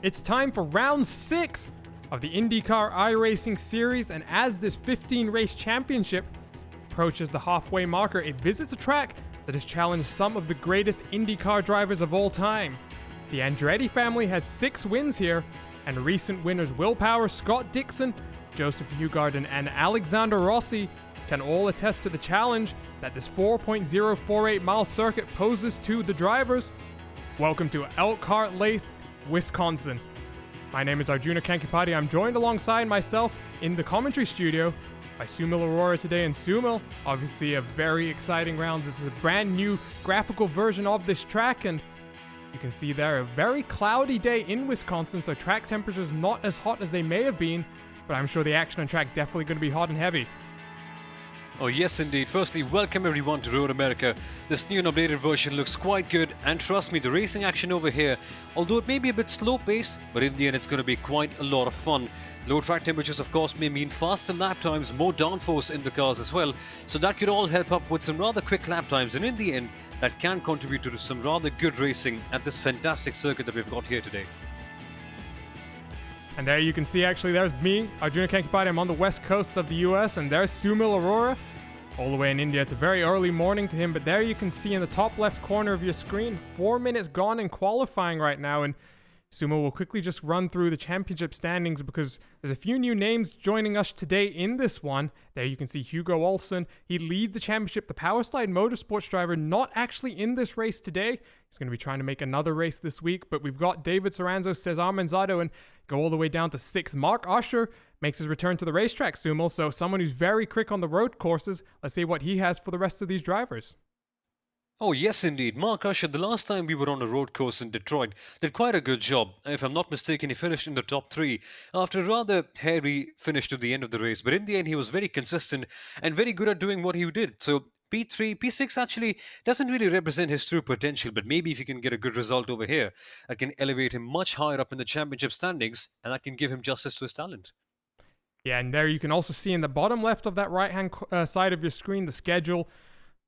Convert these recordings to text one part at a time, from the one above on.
It's time for round 6 of the IndyCar iRacing Series, and as this 15-race championship approaches the halfway marker, it visits a track that has challenged some of the greatest IndyCar drivers of all time. The Andretti family has 6 wins here, and recent winners Will Power, Scott Dixon, Joseph Newgarden, and Alexander Rossi can all attest to the challenge that this 4.048-mile circuit poses to the drivers. Welcome to Elkhart Lake, Wisconsin. My name is Arjuna Kankipati. I'm joined alongside myself in the commentary studio by Sumil Arora today. And Sumil, obviously a very exciting round. This is a brand new graphical version of this track, and you can see there a very cloudy day in Wisconsin, so track temperatures not as hot as they may have been, but I'm sure the action on track definitely going to be hot and heavy. Oh yes indeed. Firstly, welcome everyone to Road America. This new and updated version looks quite good, and trust me, the racing action over here, although it may be a bit slow paced, but in the end it's going to be quite a lot of fun. Low track temperatures of course may mean faster lap times, more downforce in the cars as well, so that could all help up with some rather quick lap times, and in the end that can contribute to some rather good racing at this fantastic circuit that we've got here today. And there you can see, actually, there's me, Arjuna Kankipati. I'm on the west coast of the US, and there's Sumil Arora, all the way in India. It's a very early morning to him, but there you can see in the top left corner of your screen, 4 minutes gone in qualifying right now, and Sumil will quickly just run through the championship standings because there's a few new names joining us today in this one. There you can see Hugo Olsen. He leads the championship. The Powerslide Motorsports driver not actually in this race today. He's going to be trying to make another race this week, but we've got David Soranzo, Cesar Manzado, and go all the way down to 6th. Mark Usher makes his return to the racetrack, Sumil, so someone who's very quick on the road courses. Let's see what he has for the rest of these drivers. Oh yes indeed, Mark Usher, the last time we were on a road course in Detroit, did quite a good job. If I'm not mistaken, he finished in the top 3 after a rather hairy finish to the end of the race, but in the end he was very consistent and very good at doing what he did. So P3, P6 actually doesn't really represent his true potential, but maybe if he can get a good result over here, that can elevate him much higher up in the championship standings, and that can give him justice to his talent. Yeah, and there you can also see in the bottom left of that right-hand side of your screen the schedule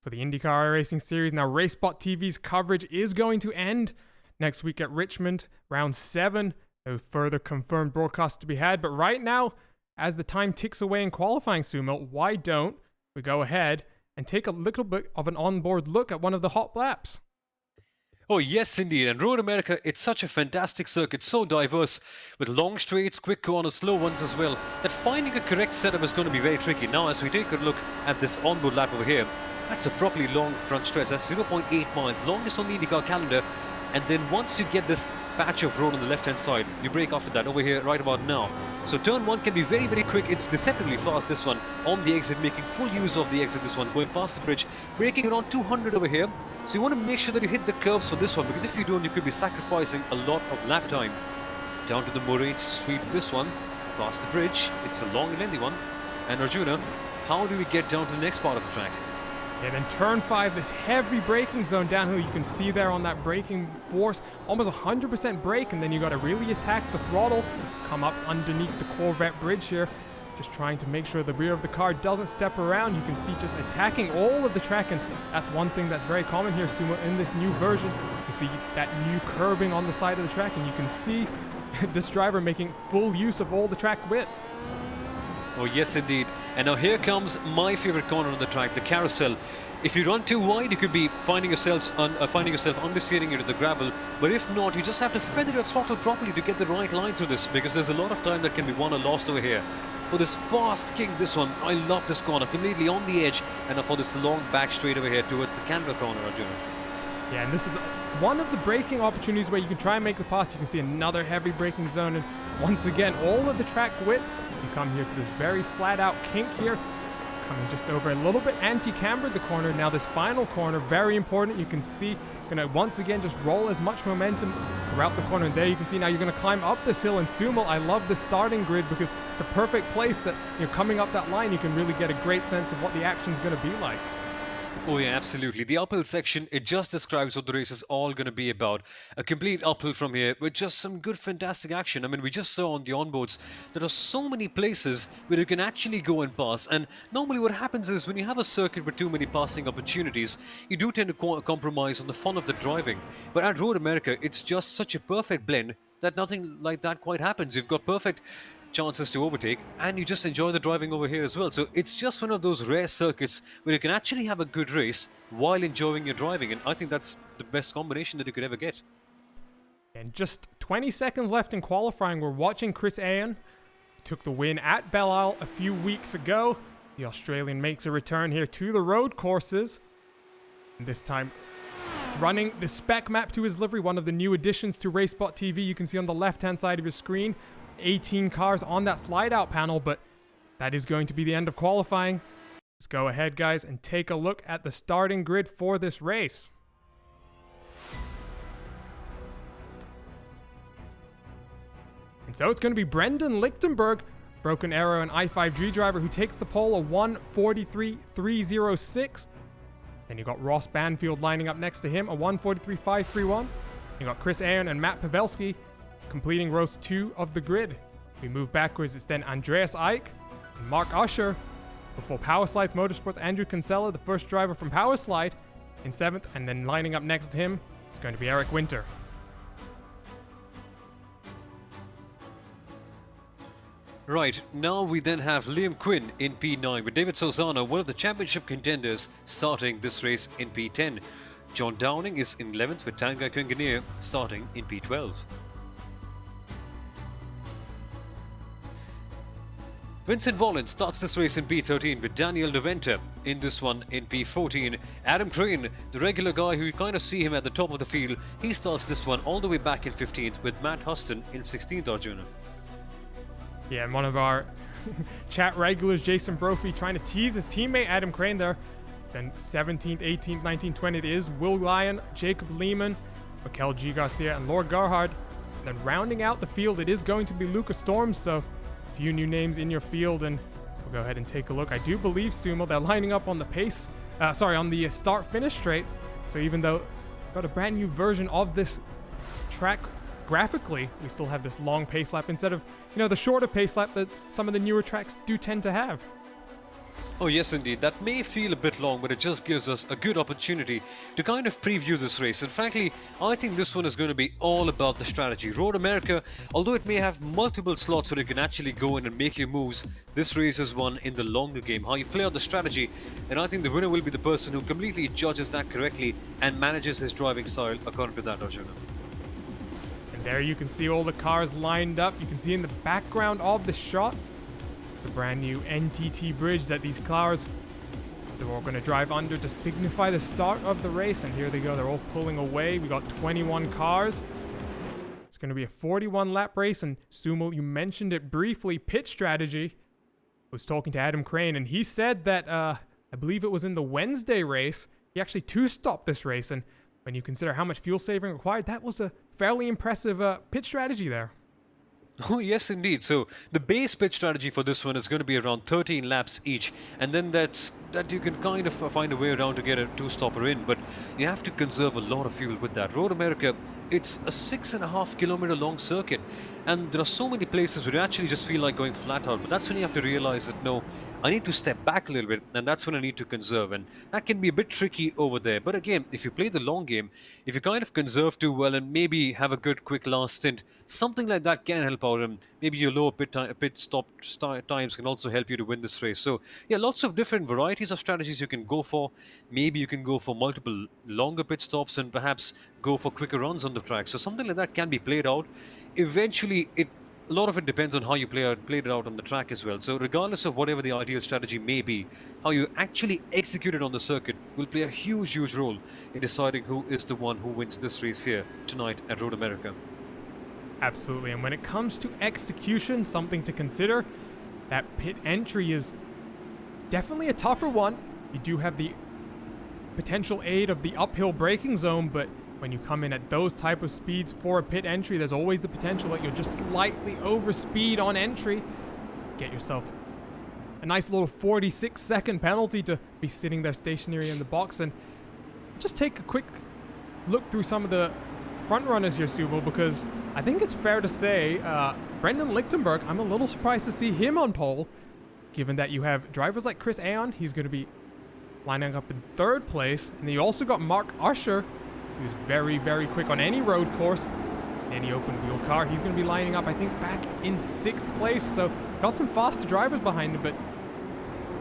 for the IndyCar iRacing Series. Now, RaceBot TV's coverage is going to end next week at Richmond, round 7. No further confirmed broadcasts to be had, but right now, as the time ticks away in qualifying, Sumil, why don't we go ahead and take a little bit of an onboard look at one of the hot laps? Oh yes indeed, and Road America, it's such a fantastic circuit, so diverse, with long straights, quick corners, slow ones as well, that finding a correct setup is going to be very tricky. Now as we take a look at this onboard lap over here, that's a properly long front stretch. That's 0.8 miles, longest on the IndyCar calendar. And then once you get this patch of road on the left-hand side, you brake after that over here right about now. So turn 1 can be very, very quick. It's deceptively fast, this one, on the exit, making full use of the exit, this one, going past the bridge, braking around 200 over here. So you want to make sure that you hit the curbs for this one, because if you don't, you could be sacrificing a lot of lap time. Down to the Morange Street, this one, past the bridge. It's a long and lengthy one. And Arjuna, how do we get down to the next part of the track? And then turn 5, this heavy braking zone downhill, you can see there on that braking force, almost 100% brake, and then you got to really attack the throttle, come up underneath the Corvette bridge here, just trying to make sure the rear of the car doesn't step around. You can see just attacking all of the track, and that's one thing that's very common here, Sumo, in this new version. You see that new curbing on the side of the track, and you can see this driver making full use of all the track width. Oh yes indeed, and now here comes my favorite corner on the track, the carousel. If you run too wide, you could be finding yourself understeering into the gravel, but if not, you just have to feather your throttle properly to get the right line through this, because there's a lot of time that can be won or lost over here. For this fast kick, this one, I love this corner, completely on the edge, and now for this long back straight over here towards the Canberra corner, Arjuna. Yeah, and this is one of the braking opportunities where you can try and make the pass. You can see another heavy braking zone, and once again, all of the track width. You come here to this very flat out kink here, coming just over a little bit anti-cambered the corner. Now this final corner, very important. You can see, gonna once again just roll as much momentum throughout the corner, and there you can see now you're gonna climb up this hill. And Sumo, I love the starting grid because it's a perfect place that, you know, coming up that line, you can really get a great sense of what the action's gonna be like. Oh yeah, absolutely. The uphill section, it just describes what the race is all going to be about. A complete uphill from here with just some good, fantastic action. I mean, we just saw on the onboards there are so many places where you can actually go and pass. And normally what happens is when you have a circuit with too many passing opportunities, you do tend to compromise on the fun of the driving. But at Road America, it's just such a perfect blend that nothing like that quite happens. You've got perfect chances to overtake, and you just enjoy the driving over here as well. So it's just one of those rare circuits where you can actually have a good race while enjoying your driving, and I think that's the best combination that you could ever get. And just 20 seconds left in qualifying. We're watching Chris Ayan. Took the win at Belle Isle a few weeks ago. The Australian makes a return here to the road courses. And this time running the spec map to his livery, one of the new additions to RaceBot TV. You can see on the left-hand side of your screen, 18 cars on that slide-out panel, but that is going to be the end of qualifying. Let's go ahead, guys, and take a look at the starting grid for this race. And so it's going to be Brendan Lichtenberg, Broken Arrow and i5G driver, who takes the pole, a 1:43.306. Then you got Ross Banfield lining up next to him, a 1:43.531. You got Chris Ayan and Matt Pavelski completing rows 2 of the grid. We move backwards, it's then Andreas Eick and Mark Usher. Before Powerslides Motorsports, Andrew Kinsella, the first driver from Powerslide, in 7th. And then lining up next to him, it's going to be Eric Winter. Right, now we then have Liam Quinn in P9 with David Sozano, one of the championship contenders, starting this race in P10. John Downing is in 11th with Tanguy Kungenier starting in P12. Vincent Vollen starts this race in P13 with Daniel Deventer in this one in P14. Adam Crane, the regular guy who you kind of see him at the top of the field, he starts this one all the way back in 15th with Matt Huston in 16th, Arjuna. Yeah, and one of our chat regulars, Jason Brophy, trying to tease his teammate Adam Crane there. Then 17th, 18th, 19th, 20th is Will Lyon, Jacob Lehman, Mikel G. Garcia, and Lord Gerhard. And then rounding out the field, it is going to be Lucas Storms, so a few new names in your field, and we'll go ahead and take a look. I do believe, Sumo, they're lining up on the on the start-finish straight. So even though we've got a brand new version of this track graphically, we still have this long pace lap instead of, the shorter pace lap that some of the newer tracks do tend to have. Oh yes, indeed. That may feel a bit long, but it just gives us a good opportunity to kind of preview this race. And frankly, I think this one is going to be all about the strategy. Road America, although it may have multiple slots where you can actually go in and make your moves, this race is one in the longer game, how you play out the strategy. And I think the winner will be the person who completely judges that correctly and manages his driving style according to that, Arjuna. There you can see all the cars lined up. You can see in the background of the shot the brand new NTT bridge that these cars, they're all going to drive under to signify the start of the race. And here they go, they're all pulling away. We got 21 cars. It's going to be a 41 lap race. And Sumo, you mentioned it briefly, pit strategy. I was talking to Adam Crane, and he said that I believe it was in the Wednesday race, he actually two-stopped this race. And when you consider how much fuel saving required, that was a fairly impressive pit strategy there. Oh yes, indeed. So the base pit strategy for this one is going to be around 13 laps each, and then that you can kind of find a way around to get a two-stopper in, but you have to conserve a lot of fuel with that. Road America, it's a 6.5 kilometer long circuit, and there are so many places where you actually just feel like going flat out, but that's when you have to realize that no, I need to step back a little bit, and that's when I need to conserve, and that can be a bit tricky over there. But again, if you play the long game, if you kind of conserve too well and maybe have a good quick last stint, something like that can help out, and maybe your lower pit stop times can also help you to win this race. So yeah, lots of different varieties of strategies you can go for. Maybe you can go for multiple longer pit stops and perhaps go for quicker runs on the track. So something like that can be played out. Eventually, a lot of it depends on how you played it out on the track as well. So regardless of whatever the ideal strategy may be, how you actually execute it on the circuit will play a huge role in deciding who is the one who wins this race here tonight at Road America. Absolutely, and when it comes to execution, something to consider, that pit entry is definitely a tougher one. You do have the potential aid of the uphill braking zone, but when you come in at those type of speeds for a pit entry, there's always the potential that you'll just slightly overspeed on entry. Get yourself a nice little 46-second penalty to be sitting there stationary in the box. And just take a quick look through some of the front runners here, Sumo, because I think it's fair to say Brendan Lichtenberg, I'm a little surprised to see him on pole, given that you have drivers like Chris Ayan, he's going to be lining up in 3rd place. And then you also got Mark Usher, who's very quick on any road course. any open wheel car. He's going to be lining up, I think, back in 6th place. So got some faster drivers behind him, but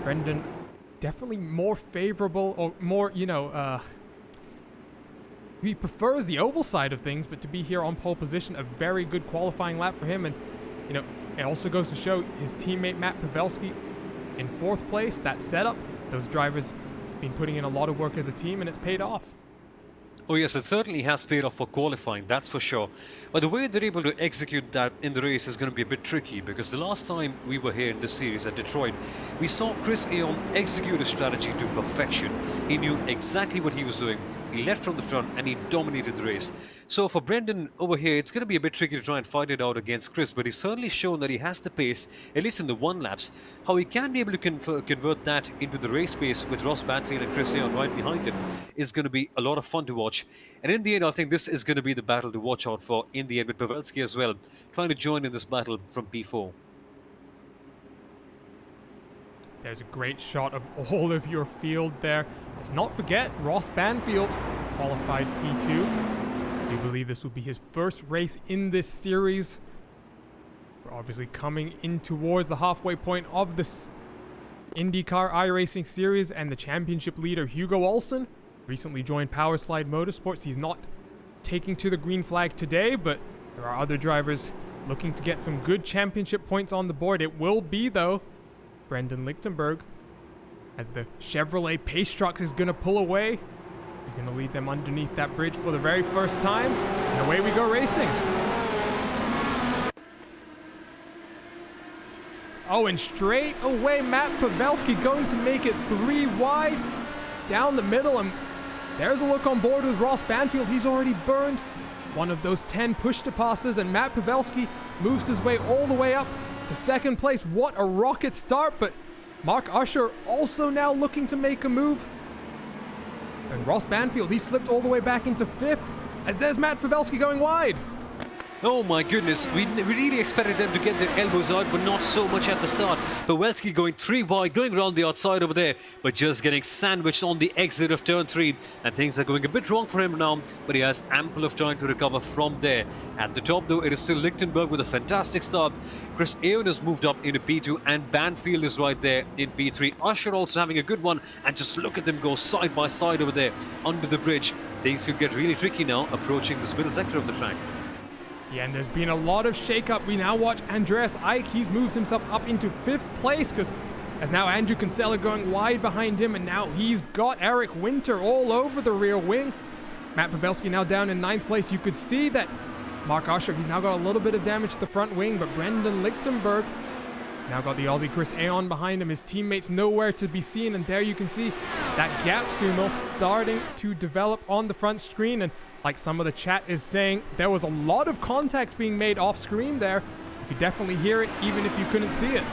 Brendan definitely more favorable, or more, he prefers the oval side of things, but to be here on pole position, a very good qualifying lap for him. And, it also goes to show his teammate Matt Pavelski in 4th place. That setup, those drivers been putting in a lot of work as a team, and it's paid off. Oh yes, it certainly has paid off for qualifying, that's for sure. But the way they're able to execute that in the race is going to be a bit tricky, because the last time we were here in this series at Detroit, we saw Chris Aon execute a strategy to perfection. He knew exactly what he was doing. He led from the front and he dominated the race. So for Brendan over here, it's going to be a bit tricky to try and fight it out against Chris, but he's certainly shown that he has the pace, at least in the 1 laps. How he can be able to convert that into the race pace with Ross Banfield and Chris Aon right behind him is going to be a lot of fun to watch. And in the end, I think this is going to be the battle to watch out for in the end, with Pavelski as well, trying to join in this battle from P4. There's a great shot of all of your field there. Let's not forget, Ross Banfield qualified P2. I do believe this will be his first race in this series. We're obviously coming in towards the halfway point of this IndyCar iRacing Series, and the championship leader Hugo Olsen recently joined Powerslide Motorsports. He's not taking to the green flag today, but there are other drivers looking to get some good championship points on the board. It will be, though, Brendan Lichtenberg, as the Chevrolet Pace Trucks is going to pull away. He's going to lead them underneath that bridge for the very first time, and away we go racing. Oh, and straight away, Matt Pavelski going to make it 3 wide down the middle, and there's a look on board with Ross Banfield. He's already burned one of those 10 push-to-passes, and Matt Pavelski moves his way all the way up to 2nd place. What a rocket start, but Mark Usher also now looking to make a move. And Ross Banfield, he slipped all the way back into 5th, as there's Matt Pavelski going wide. Oh my goodness, we really expected them to get their elbows out, but not so much at the start. Pavelski going 3 wide, going around the outside over there, but just getting sandwiched on the exit of turn 3. And things are going a bit wrong for him now, but he has ample of time to recover from there. At the top though, it is still Lichtenberg with a fantastic start. Chris Aon has moved up into P2, and Banfield is right there in P3. Usher also having a good one, and just look at them go side by side over there under the bridge. Things could get really tricky now approaching this middle sector of the track. Yeah, and there's been a lot of shake-up. We now watch Andreas Eick. He's moved himself up into 5th place, because as now Andrew Kinsella going wide behind him, and now he's got Eric Winter all over the rear wing. Matt Pavelski now down in 9th place. You could see that Mark Usher, he's now got a little bit of damage to the front wing, but Brendan Lichtenberg now got the Aussie Chris Aon behind him. His teammates nowhere to be seen, and there you can see that gap sumo starting to develop on the front screen. And like some of the chat is saying, there was a lot of contact being made off screen there. You could definitely hear it even if you couldn't see it.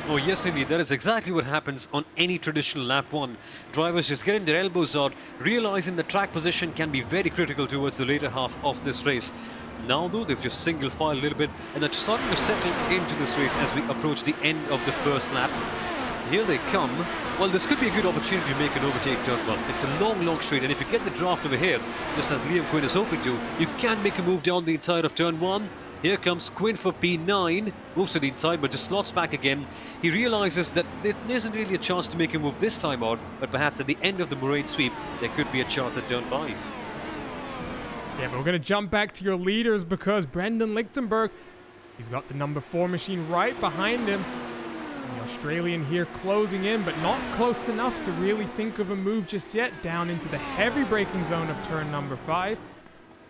Oh yes indeed, that is exactly what happens on any traditional lap 1. Drivers just getting their elbows out, realizing the track position can be very critical towards the later half of this race. Now though, they've just single file a little bit, and they're starting to settle into this race as we approach the end of the first lap. Here they come. Well, this could be a good opportunity to make an overtake turn 1. It's a long straight, and if you get the draft over here, just as Liam Quinn is hoping to, you can make a move down the inside of turn 1. Here comes Quinn for P9, moves to the inside but just slots back again. He realizes that there isn't really a chance to make a move this time out, but perhaps at the end of the Moraine sweep, there could be a chance at turn 5. Yeah, but we're going to jump back to your leaders, because Brendan Lichtenberg, he's got the number 4 machine right behind him. The Australian here closing in, but not close enough to really think of a move just yet. Down into the heavy braking zone of turn number 5.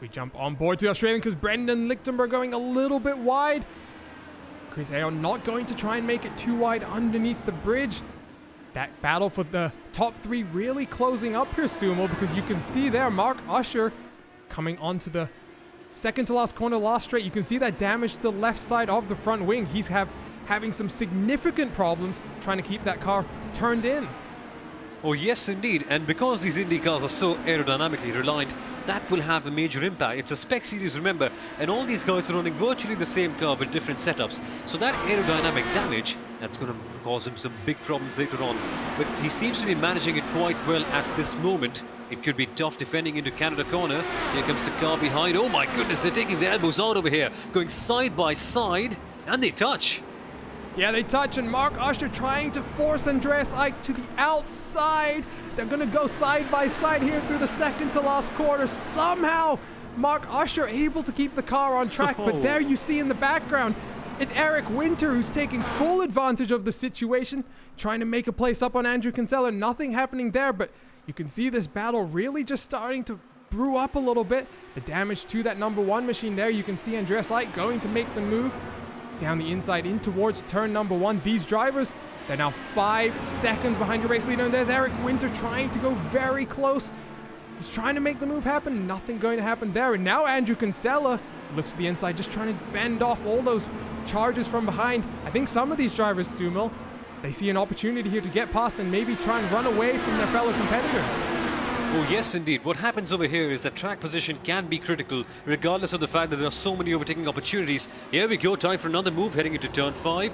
We jump on board to the Australian, because Brendan Lichtenberg going a little bit wide. Chris Aon not going to try and make it too wide underneath the bridge. That battle for the top 3 really closing up here, Sumo, because you can see there Mark Usher coming onto the second to last corner, last straight. You can see that damage to the left side of the front wing. He's having some significant problems trying to keep that car turned in. Oh yes indeed, and because these Indy cars are so aerodynamically reliant, that will have a major impact. It's a spec series, remember, and all these guys are running virtually the same car with different setups. So that aerodynamic damage, that's going to cause him some big problems later on. But he seems to be managing it quite well at this moment. It could be tough defending into Canada corner. Here comes the car behind. Oh my goodness, they're taking the elbows out over here, going side by side, and they touch. Yeah, they touch, and Mark Usher trying to force Andreas Ike to the outside. They're going to go side by side here through the second to last quarter. Somehow, Mark Usher able to keep the car on track, but there you see in the background, it's Eric Winter who's taking full advantage of the situation, trying to make a place up on Andrew Kinsella. Nothing happening there, but you can see this battle really just starting to brew up a little bit. The damage to that number one machine there, you can see Andreas Ike going to make the move down the inside in towards turn number one. These drivers, they're now 5 seconds behind your race leader, and there's Eric Winter trying to go very close. He's trying to make the move happen. Nothing going to happen there. And now Andrew Kinsella looks to the inside, just trying to fend off all those charges from behind. I think some of these drivers, Sumo, they see an opportunity here to get past and maybe try and run away from their fellow competitors. Oh yes indeed, what happens over here is that track position can be critical regardless of the fact that there are so many overtaking opportunities. Here we go, time for another move heading into turn 5.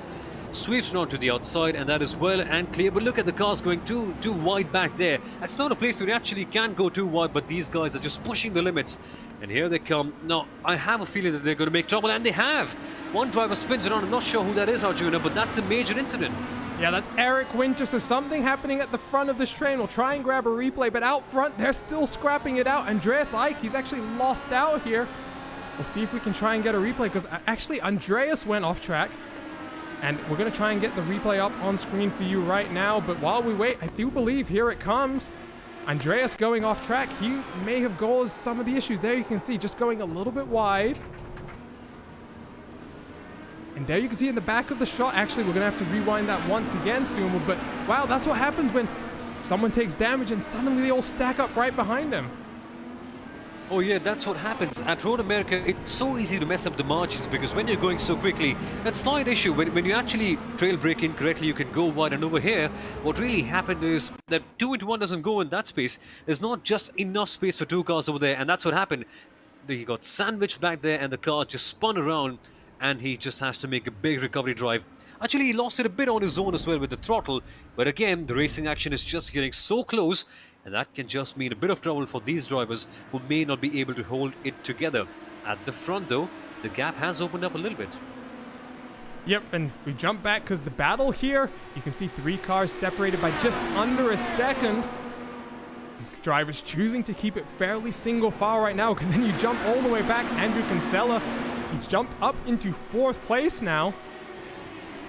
Sweeps round to the outside, and that is well and clear, but look at the cars going too wide back there. That's not a place where you actually can go too wide, but these guys are just pushing the limits. And here they come. Now, I have a feeling that they're going to make trouble, and they have. One driver spins around. I'm not sure who that is, Arjuna, but that's a major incident. Yeah, that's Eric Winter, so something happening at the front of this train. We'll try and grab a replay, but out front, they're still scrapping it out. Andreas Ike, he's actually lost out here. We'll see if we can try and get a replay, because actually Andreas went off track. And we're going to try and get the replay up on screen for you right now. But while we wait, I do believe here it comes. Andreas going off track. He may have caused some of the issues. There you can see just going a little bit wide. And there you can see in the back of the shot. Actually, we're going to have to rewind that once again, Sumo. But wow, that's what happens when someone takes damage and suddenly they all stack up right behind them. Oh yeah, that's what happens. At Road America, it's so easy to mess up the margins because when you're going so quickly, that slight issue, when you actually trail brake incorrectly, you can go wide. And over here, what really happened is that 2 into 1 doesn't go in that space. There's not just enough space for 2 cars over there, and that's what happened. He got sandwiched back there, and the car just spun around, and he just has to make a big recovery drive. Actually, he lost it a bit on his own as well with the throttle, but again, the racing action is just getting so close, and that can just mean a bit of trouble for these drivers who may not be able to hold it together. At the front though, the gap has opened up a little bit. Yep, and we jump back because the battle here, you can see 3 cars separated by just under a second. These drivers choosing to keep it fairly single file right now, because then you jump all the way back. Andrew Kinsella, he's jumped up into 4th place now.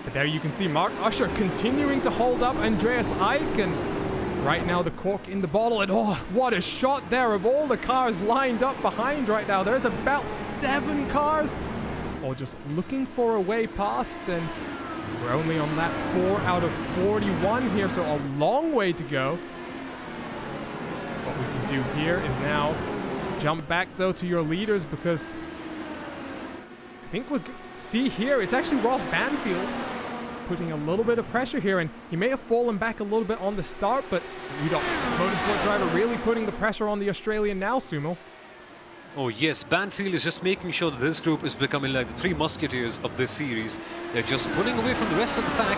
But there you can see Mark Usher continuing to hold up Andreas Ike, and right now the cork in the bottle. And oh, what a shot there of all the cars lined up behind right now. There's about 7 cars all just looking for a way past, and we're only on lap 4 out of 41 here, so a long way to go. What we can do here is now jump back though to your leaders, because I think we'll see here it's actually Ross Banfield putting a little bit of pressure here, and he may have fallen back a little bit on the start, but Rudolph Motorsport driver really putting the pressure on the Australian now, Sumo. Oh yes, Banfield is just making sure that this group is becoming like the 3 musketeers of this series. They're just pulling away from the rest of the pack,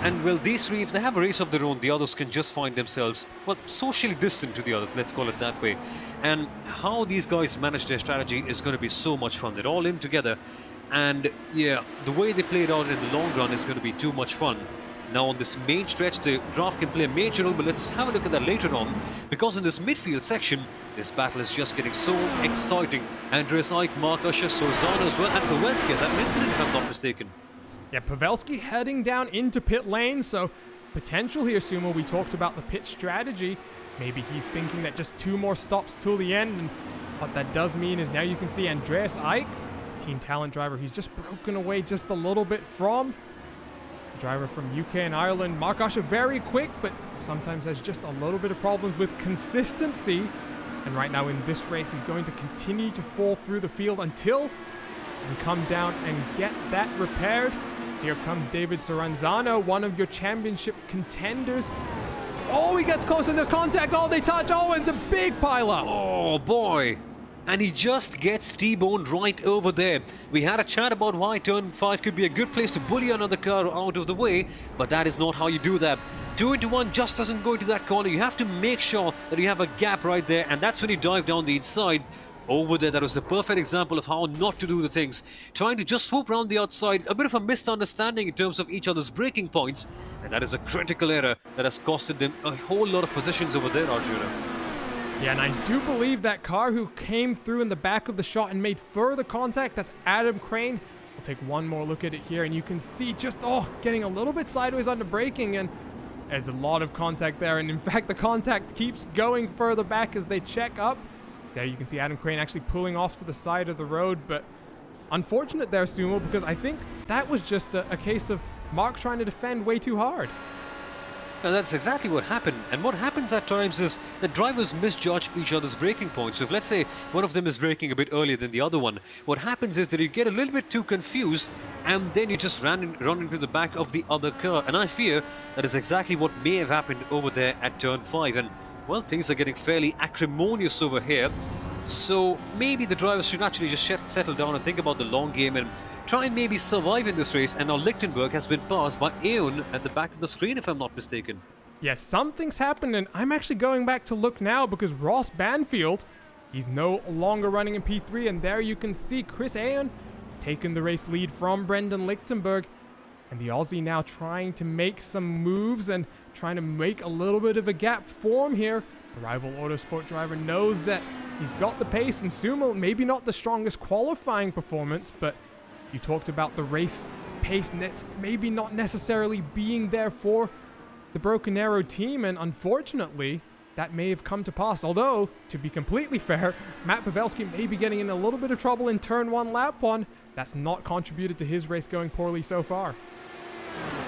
and well, these 3, if they have a race of their own, the others can just find themselves, well, socially distant to the others, let's call it that way. And how these guys manage their strategy is going to be so much fun. They're all in together. And yeah, the way they play it out in the long run is going to be too much fun. Now on this main stretch, the draft can play a major role, but let's have a look at that later on, because in this midfield section, this battle is just getting so exciting. Andreas Ike, Mark Usher, Sorzano as well, and Pavelski has had an incident if I'm not mistaken. Yeah, Pavelski heading down into pit lane, so potential here, Sumo. We talked about the pit strategy. Maybe he's thinking that just 2 more stops till the end, and what that does mean is now you can see Andreas Ike, Team Talent driver, he's just broken away just a little bit from the driver from UK and Ireland. Mark Usher very quick, but sometimes has just a little bit of problems with consistency. And right now in this race, he's going to continue to fall through the field until we come down and get that repaired. Here comes David Soranzano, one of your championship contenders. Oh, he gets close and there's contact. Oh, they touch. Oh, it's a big pileup. Oh boy. And he just gets T-boned right over there. We had a chat about why turn 5 could be a good place to bully another car out of the way, but that is not how you do that. 2 into 1 just doesn't go into that corner. You have to make sure that you have a gap right there, and that's when you dive down the inside. Over there, that was the perfect example of how not to do the things. Trying to just swoop around the outside, a bit of a misunderstanding in terms of each other's braking points, and that is a critical error that has costed them a whole lot of positions over there, Arjuna. Yeah, and I do believe that car who came through in the back of the shot and made further contact, that's Adam Crane. We'll take one more look at it here, and you can see just, getting a little bit sideways under braking, and there's a lot of contact there, and in fact, the contact keeps going further back as they check up. There you can see Adam Crane actually pulling off to the side of the road, but unfortunate there, Sumo, because I think that was just a case of Mark trying to defend way too hard. And that's exactly what happened. And what happens at times is that drivers misjudge each other's braking points. So if, let's say, one of them is braking a bit earlier than the other one, what happens is that you get a little bit too confused and then you just run into the back of the other car. And I fear that is exactly what may have happened over there at turn 5. And well, things are getting fairly acrimonious over here. So maybe the drivers should actually just settle down and think about the long game and try and maybe survive in this race. And now Lichtenberg has been passed by Aeon at the back of the screen, if I'm not mistaken. Yes, something's happened, and I'm actually going back to look now because Ross Banfield, he's no longer running in P3, and there you can see Chris Aeon has taken the race lead from Brendan Lichtenberg. And the Aussie now trying to make some moves and trying to make a little bit of a gap form here. The rival Autosport driver knows that he's got the pace, and Sumo, maybe not the strongest qualifying performance, but you talked about the race pace maybe not necessarily being there for the Broken Arrow team, and unfortunately, that may have come to pass. Although, to be completely fair, Matt Pavelski may be getting in a little bit of trouble in turn 1, lap 1. That's not contributed to his race going poorly so far.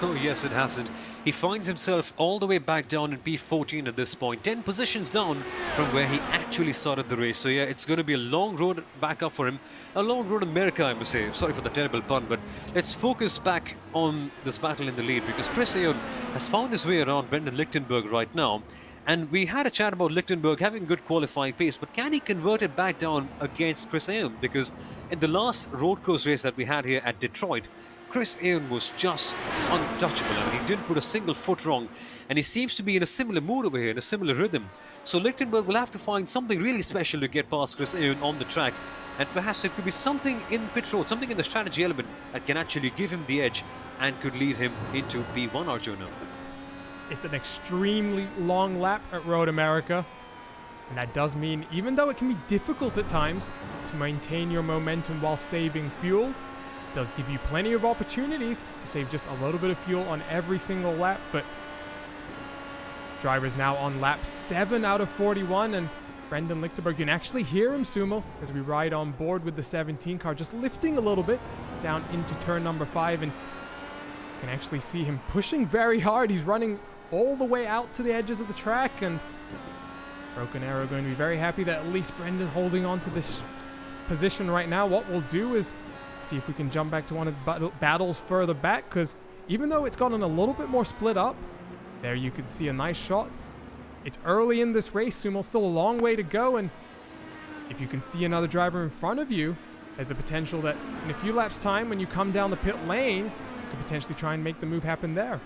Oh yes, it hasn't. He finds himself all the way back down in P14 at this point, 10 positions down from where he actually started the race. So yeah, it's going to be a long road back up for him. A long road America, I must say. Sorry for the terrible pun, but let's focus back on this battle in the lead, because Chris Aeon has found his way around Brendan Lichtenberg right now. And we had a chat about Lichtenberg having good qualifying pace, but can he convert it back down against Chris Aeon? Because in the last road course race that we had here at Detroit, Chris Aeon was just untouchable. I mean, he didn't put a single foot wrong, and he seems to be in a similar mood over here, in a similar rhythm. So Lichtenberg will have to find something really special to get past Chris Aeon on the track, and perhaps it could be something in pit road, something in the strategy element that can actually give him the edge and could lead him into P1, Arjuna. It's an extremely long lap at Road America, and that does mean, even though it can be difficult at times to maintain your momentum while saving fuel, it does give you plenty of opportunities to save just a little bit of fuel on every single lap. But driver's now on lap 7 out of 41, and Brendan Lichtenberg, you can actually hear him, Sumo, as we ride on board with the 17 car, just lifting a little bit down into turn number 5, and you can actually see him pushing very hard. He's running all the way out to the edges of the track, and Broken Arrow going to be very happy that at least Brendan holding on to this position right now. What we'll do is see if we can jump back to one of the battles further back, because even though it's gotten a little bit more split up, there you can see a nice shot. It's early in this race, Sumo, still a long way to go, and if you can see another driver in front of you, there's a potential that in a few laps time when you come down the pit lane, you could potentially try and make the move happen there.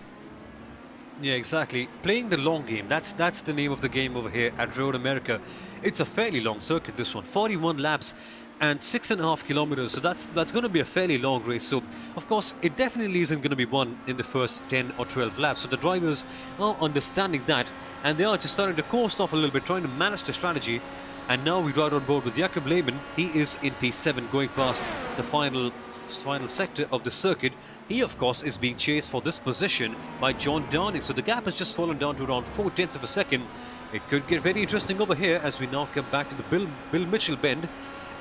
Yeah, exactly. Playing the long game, that's the name of the game over here at Road America. It's a fairly long circuit, this one. 41 laps and 6.5 kilometers, so that's going to be a fairly long race. So, of course, it definitely isn't going to be won in the first 10 or 12 laps. So the drivers are understanding that, and they are just starting to coast off a little bit, trying to manage the strategy. And now we ride on board with Jakob Lehmann. He is in P7, going past the final sector of the circuit. He, of course, is being chased for this position by John Darning. So the gap has just fallen down to around 0.4 of a second. It could get very interesting over here as we now come back to the Bill Mitchell bend.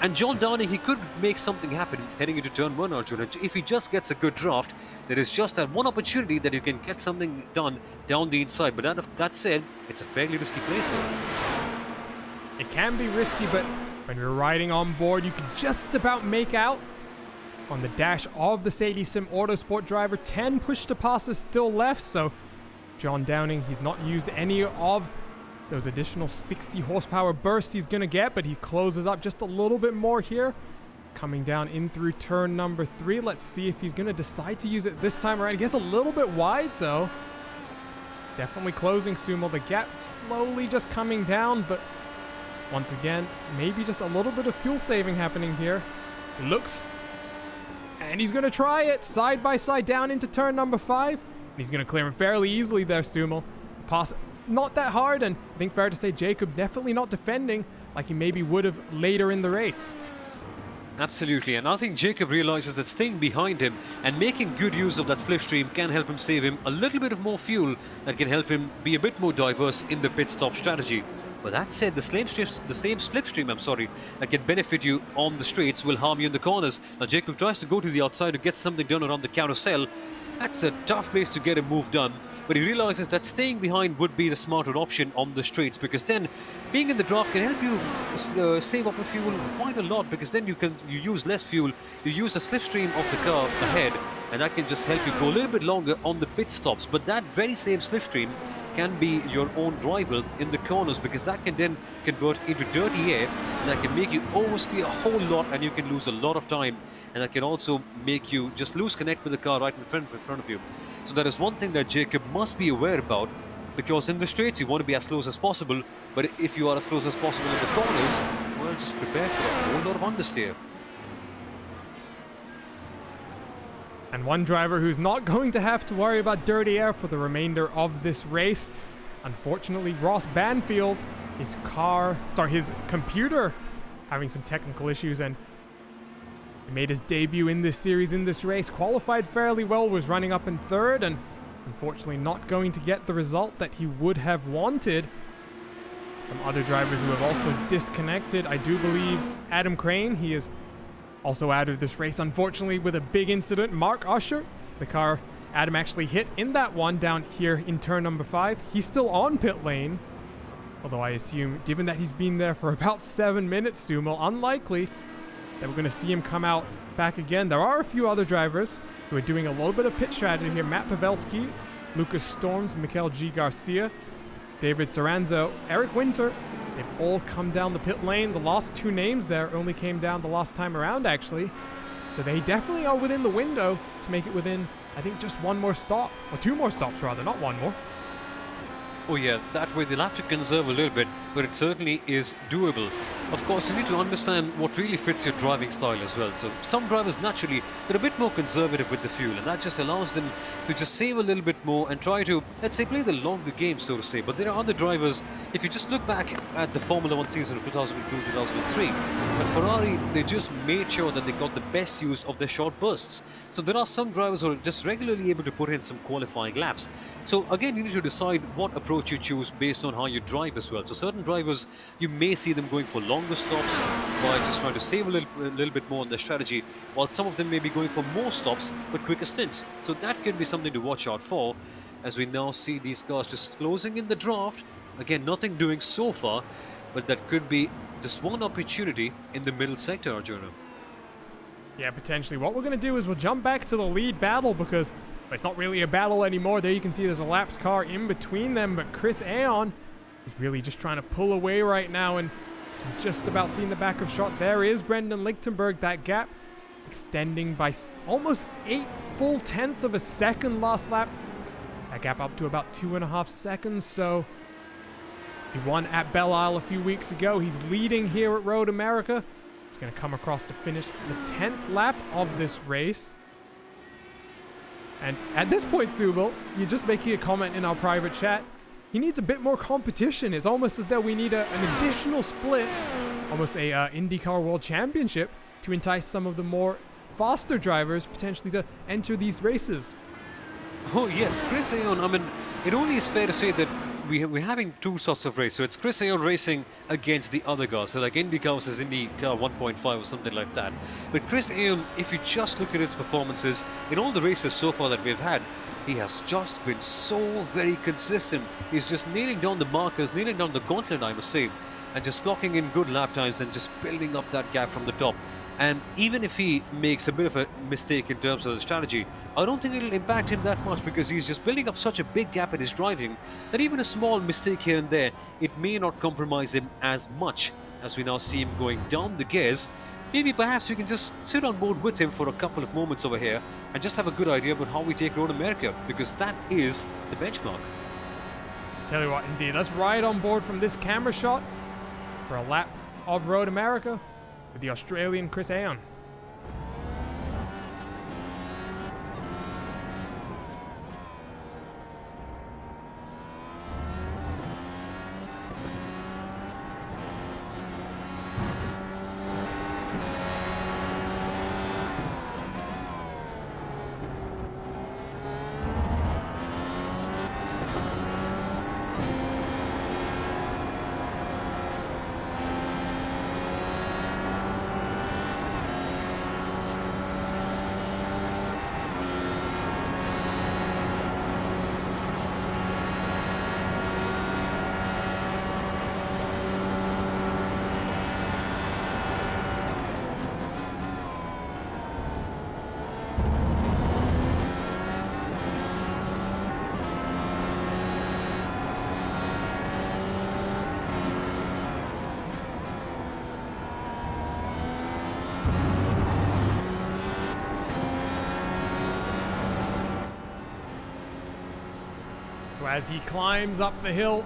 And John Darning, he could make something happen heading into turn 1, Arjuna. If he just gets a good draft, there is just that one opportunity that you can get something done down the inside. But that said, it's a fairly risky place there. It can be risky, but when you're riding on board, you can just about make out on the dash of the Sadie Sim Autosport driver. 10 push to passes still left, so John Downing, he's not used any of those additional 60 horsepower bursts he's going to get, but he closes up just a little bit more here. Coming down in through turn number 3. Let's see if he's going to decide to use it this time around. He gets a little bit wide, though. It's definitely closing, Sumo. The gap slowly just coming down, but once again, maybe just a little bit of fuel saving happening here. It looks, and he's going to try it side by side down into turn number 5. And he's going to clear him fairly easily there, Sumo. Pass not that hard, and I think fair to say Jacob definitely not defending like he maybe would have later in the race. Absolutely, and I think Jacob realizes that staying behind him and making good use of that slipstream can help him save him a little bit of more fuel that can help him be a bit more diverse in the pit stop strategy. But that said, the same slipstream, that can benefit you on the straights will harm you in the corners. Now Jacob tries to go to the outside to get something done around the carousel. That's a tough place to get a move done, but he realizes that staying behind would be the smarter option on the straights, because then being in the draft can help you save up a fuel quite a lot, because then you use less fuel, you use the slipstream of the car ahead, and that can just help you go a little bit longer on the pit stops. But that very same slipstream can be your own rival in the corners, because that can then convert into dirty air, and that can make you oversteer a whole lot, and you can lose a lot of time, and that can also make you just lose connect with the car right in front of you. So that is one thing that Jacob must be aware about, because in the straights you want to be as close as possible, but if you are as close as possible in the corners, well, just prepare for a whole lot of understeer. And one driver who's not going to have to worry about dirty air for the remainder of this race, unfortunately, Ross Banfield, his computer having some technical issues, and he made his debut in this series, in this race, qualified fairly well, was running up in third, and unfortunately not going to get the result that he would have wanted. Some other drivers who have also disconnected, I do believe Adam Crane, he is also out of this race, unfortunately, with a big incident. Mark Usher, the car Adam actually hit in that one down here in turn number 5. He's still on pit lane, although I assume, given that he's been there for about 7 minutes, Sumo, unlikely that we're going to see him come out back again. There are a few other drivers who are doing a little bit of pit strategy here. Matt Pavelski, Lucas Storms, Mikel G. Garcia, David Saranzo, Eric Winter. They've all come down the pit lane. The last 2 names there only came down the last time around, actually. So they definitely are within the window to make it within, I think, just 1 more stop. Or 2 more stops, rather, not 1 more. Oh yeah, that way they'll have to conserve a little bit, but it certainly is doable. Of course, you need to understand what really fits your driving style as well. So some drivers, naturally, they're a bit more conservative with the fuel, and that just allows them to just save a little bit more and try to, let's say, play the longer game, so to say. But there are other drivers, if you just look back at the Formula 1 season of 2002-2003, at Ferrari, they just made sure that they got the best use of their short bursts. So there are some drivers who are just regularly able to put in some qualifying laps. So again, you need to decide what approach you choose based on how you drive as well. So certain drivers, you may see them going for longer stops by just trying to save a little bit more on their strategy, while some of them may be going for more stops but quicker stints. So that could be something to watch out for, as we now see these cars just closing in the draft. Again, nothing doing so far, but that could be just one opportunity in the middle sector, Arjuna. Yeah, potentially. What we're going to do is we'll jump back to the lead battle, because it's not really a battle anymore. There you can see there's a lapped car in between them, but Chris Aon is really just trying to pull away right now, and just about seeing the back of shot. There is Brendan Lichtenberg. That gap extending by almost 8 full tenths of a second last lap. That gap up to about 2.5 seconds. So he won at Belle Isle a few weeks ago. He's leading here at Road America. He's going to come across to finish the 10th lap of this race. And at this point, Subal, you're just making a comment in our private chat. He needs a bit more competition. It's almost as though we need an additional split, almost a IndyCar World Championship, to entice some of the more faster drivers potentially to enter these races. Oh yes, Chris Aon, I mean, it only is fair to say that we're having 2 sorts of race. So it's Chris Aon racing against the other guys. So like IndyCar versus IndyCar 1.5 or something like that. But Chris Aon, if you just look at his performances in all the races so far that we've had, he has just been so very consistent. He's just nailing down the markers, nailing down the gauntlet, I must say. and just clocking in good lap times and just building up that gap from the top. And even if he makes a bit of a mistake in terms of the strategy, I don't think it'll impact him that much, because he's just building up such a big gap in his driving that even a small mistake here and there, it may not compromise him as much. As we now see him going down the gears, maybe perhaps we can just sit on board with him for a couple of moments over here and just have a good idea about how we take Road America, because that is the benchmark. Tell you what, indeed, let's ride on board from this camera shot for a lap of Road America with the Australian Chris Aon. So as he climbs up the hill,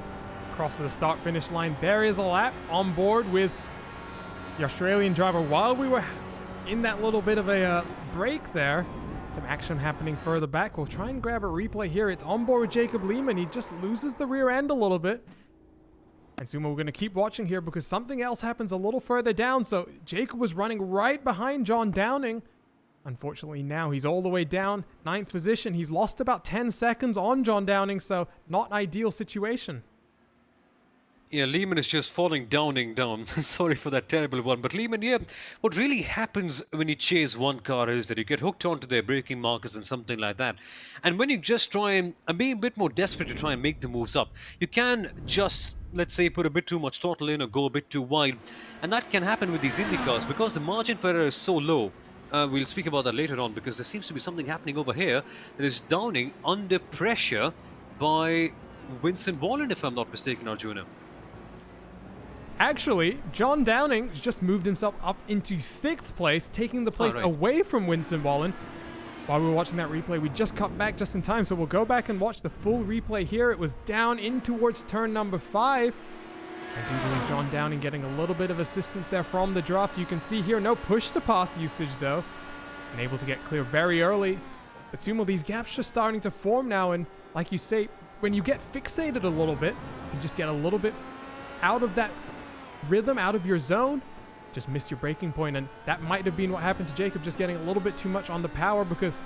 crosses the start-finish line, there is a lap on board with the Australian driver. While we were in that little bit of a break there, some action happening further back. We'll try and grab a replay here. It's on board with Jacob Lehman. He just loses the rear end a little bit. And Sumo, we're going to keep watching here because something else happens a little further down. So Jacob was running right behind John Downing. Unfortunately, now he's all the way down, 9th position. He's lost about 10 seconds on John Downing, so not ideal situation. Yeah, Lehman is just falling Downing down. Sorry for that terrible one. But Lehman, yeah, what really happens when you chase one car is that you get hooked onto their braking markers and something like that. And when you just try and be a bit more desperate to try and make the moves up, you can just, let's say, put a bit too much throttle in or go a bit too wide. And that can happen with these Indy cars because the margin for error is so low. We'll speak about that later on, because there seems to be something happening over here that is Downing under pressure by Vincent Wallen, if I'm not mistaken, Arjuna. Actually, John Downing just moved himself up into 6th place, taking the place away from Winston Wallen. While we were watching that replay, we just cut back just in time, so we'll go back and watch the full replay here. It was down in towards turn number 5. I do believe John Downing getting a little bit of assistance there from the draft. You can see here, no push-to-pass usage, though. And able to get clear very early. But Sumo, these gaps just starting to form now, and like you say, when you get fixated a little bit, you just get a little bit out of that rhythm, out of your zone, just miss your braking point, and that might have been what happened to Jacob, just getting a little bit too much on the power because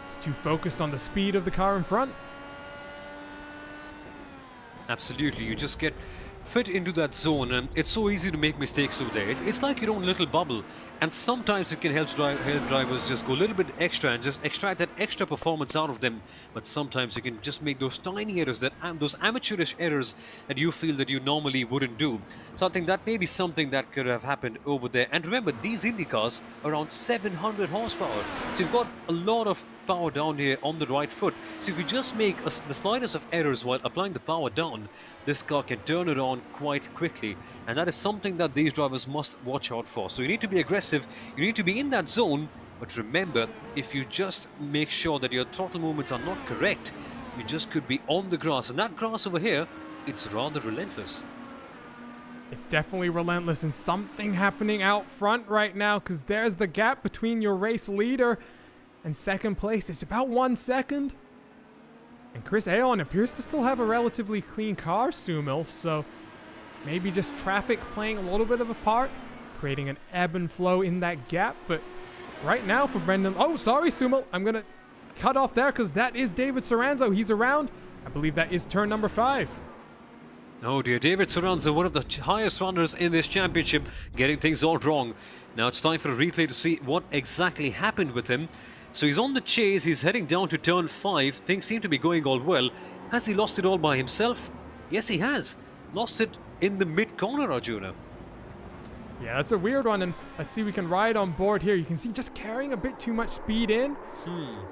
he's too focused on the speed of the car in front. Absolutely, you just get fit into that zone, and it's so easy to make mistakes over there. It's like your own little bubble, and sometimes it can help drivers just go a little bit extra and just extract that extra performance out of them. But sometimes you can just make those tiny errors, those amateurish errors that you feel that you normally wouldn't do. So I think that may be something that could have happened over there. And remember, these Indy cars are around 700 horsepower, so you've got a lot of power down here on the right foot. So if you just make the slightest of errors while applying the power down, this car can turn it on quite quickly, and that is something that these drivers must watch out for. So you need to be aggressive, you need to be in that zone, but remember, if you just make sure that your throttle movements are not correct, you just could be on the grass, and that grass over here, it's rather relentless. It's definitely relentless, and something happening out front right now, because there's the gap between your race leader and 2nd place. It's about 1 second. And Chris Aon appears to still have a relatively clean car, Sumil, so maybe just traffic playing a little bit of a part, creating an ebb and flow in that gap. But right now for Brendan... Oh, sorry, Sumil. I'm going to cut off there because that is David Soranzo. He's around. I believe that is turn number 5. Oh dear, David Soranzo, one of the highest runners in this championship, getting things all wrong. Now it's time for a replay to see what exactly happened with him. So he's on the chase, he's heading down to turn 5, things seem to be going all well. Has he lost it all by himself? Yes, he has. Lost it in the mid-corner, Arjuna. Yeah, that's a weird one, and let's see if we can ride on board here. You can see just carrying a bit too much speed in.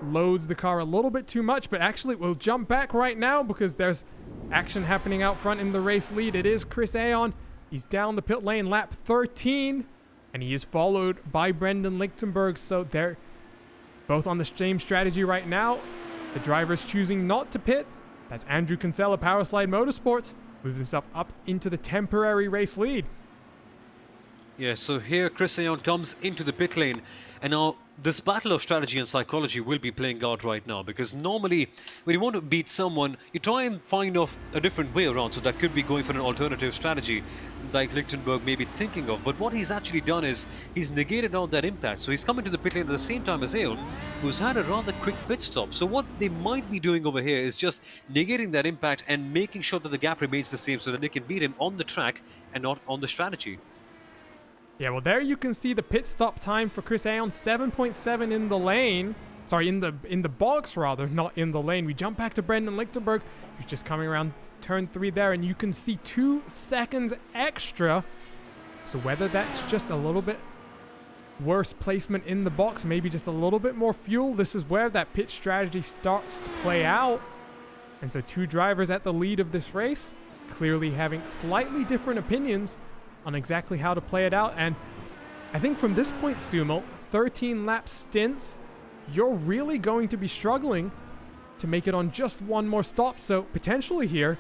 Loads the car a little bit too much, but actually we'll jump back right now because there's action happening out front in the race lead. It is Chris Aon. He's down the pit lane, lap 13, and he is followed by Brendan Lichtenberg, so they're both on the same strategy right now. The driver's choosing not to pit. That's Andrew Kinsella, Powerslide Motorsports, moves himself up into the temporary race lead. Yeah, so here Chris Aon comes into the pit lane, and now this battle of strategy and psychology will be playing out right now, because normally when you want to beat someone, you try and find off a different way around, so that could be going for an alternative strategy like Lichtenberg may be thinking of. But what he's actually done is he's negated out that impact, so he's come into the pit lane at the same time as Aon, who's had a rather quick pit stop. So what they might be doing over here is just negating that impact and making sure that the gap remains the same so that they can beat him on the track and not on the strategy. Yeah, well, there you can see the pit stop time for Chris Aon, 7.7 in the lane. Sorry, in the box, rather, not in the lane. We jump back to Brendan Lichtenberg, who's just coming around turn 3 there, and you can see 2 seconds extra. So whether that's just a little bit worse placement in the box, maybe just a little bit more fuel, this is where that pit strategy starts to play out. And so 2 drivers at the lead of this race, clearly having slightly different opinions on exactly how to play it out. And I think from this point, Sumo, 13 lap stints, you're really going to be struggling to make it on just one more stop. So potentially here,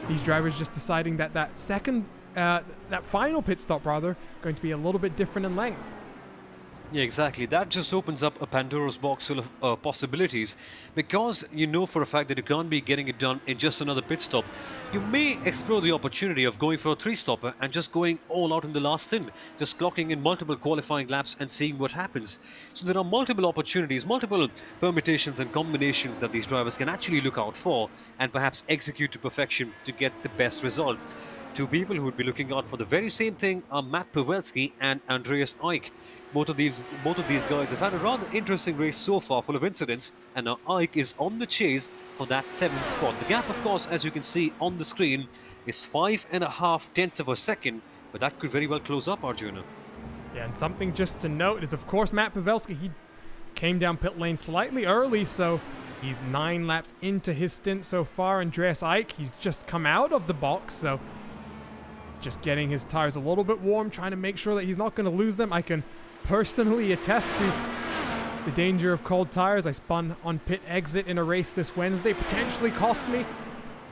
these drivers just deciding that that final pit stop, rather, going to be a little bit different in length. Yeah, exactly. That just opens up a Pandora's box full of possibilities, because you know for a fact that you can't be getting it done in just another pit stop. You may explore the opportunity of going for a 3-stopper and just going all out in the last stint, just clocking in multiple qualifying laps and seeing what happens. So there are multiple opportunities, multiple permutations and combinations that these drivers can actually look out for and perhaps execute to perfection to get the best result. 2 people who would be looking out for the very same thing are Matt Pavelski and Andreas Eick. Both of these guys have had a rather interesting race so far, full of incidents, and now Eick is on the chase for that 7th spot. The gap, of course, as you can see on the screen, is 5.5 tenths of a second, but that could very well close up, Arjuna. Yeah, and something just to note is, of course, Matt Pavelski, he came down pit lane slightly early, so he's 9 laps into his stint so far. Andreas Eick, he's just come out of the box, so just getting his tires a little bit warm, trying to make sure that he's not going to lose them. I can personally attest to the danger of cold tires. I spun on pit exit in a race this Wednesday, potentially cost me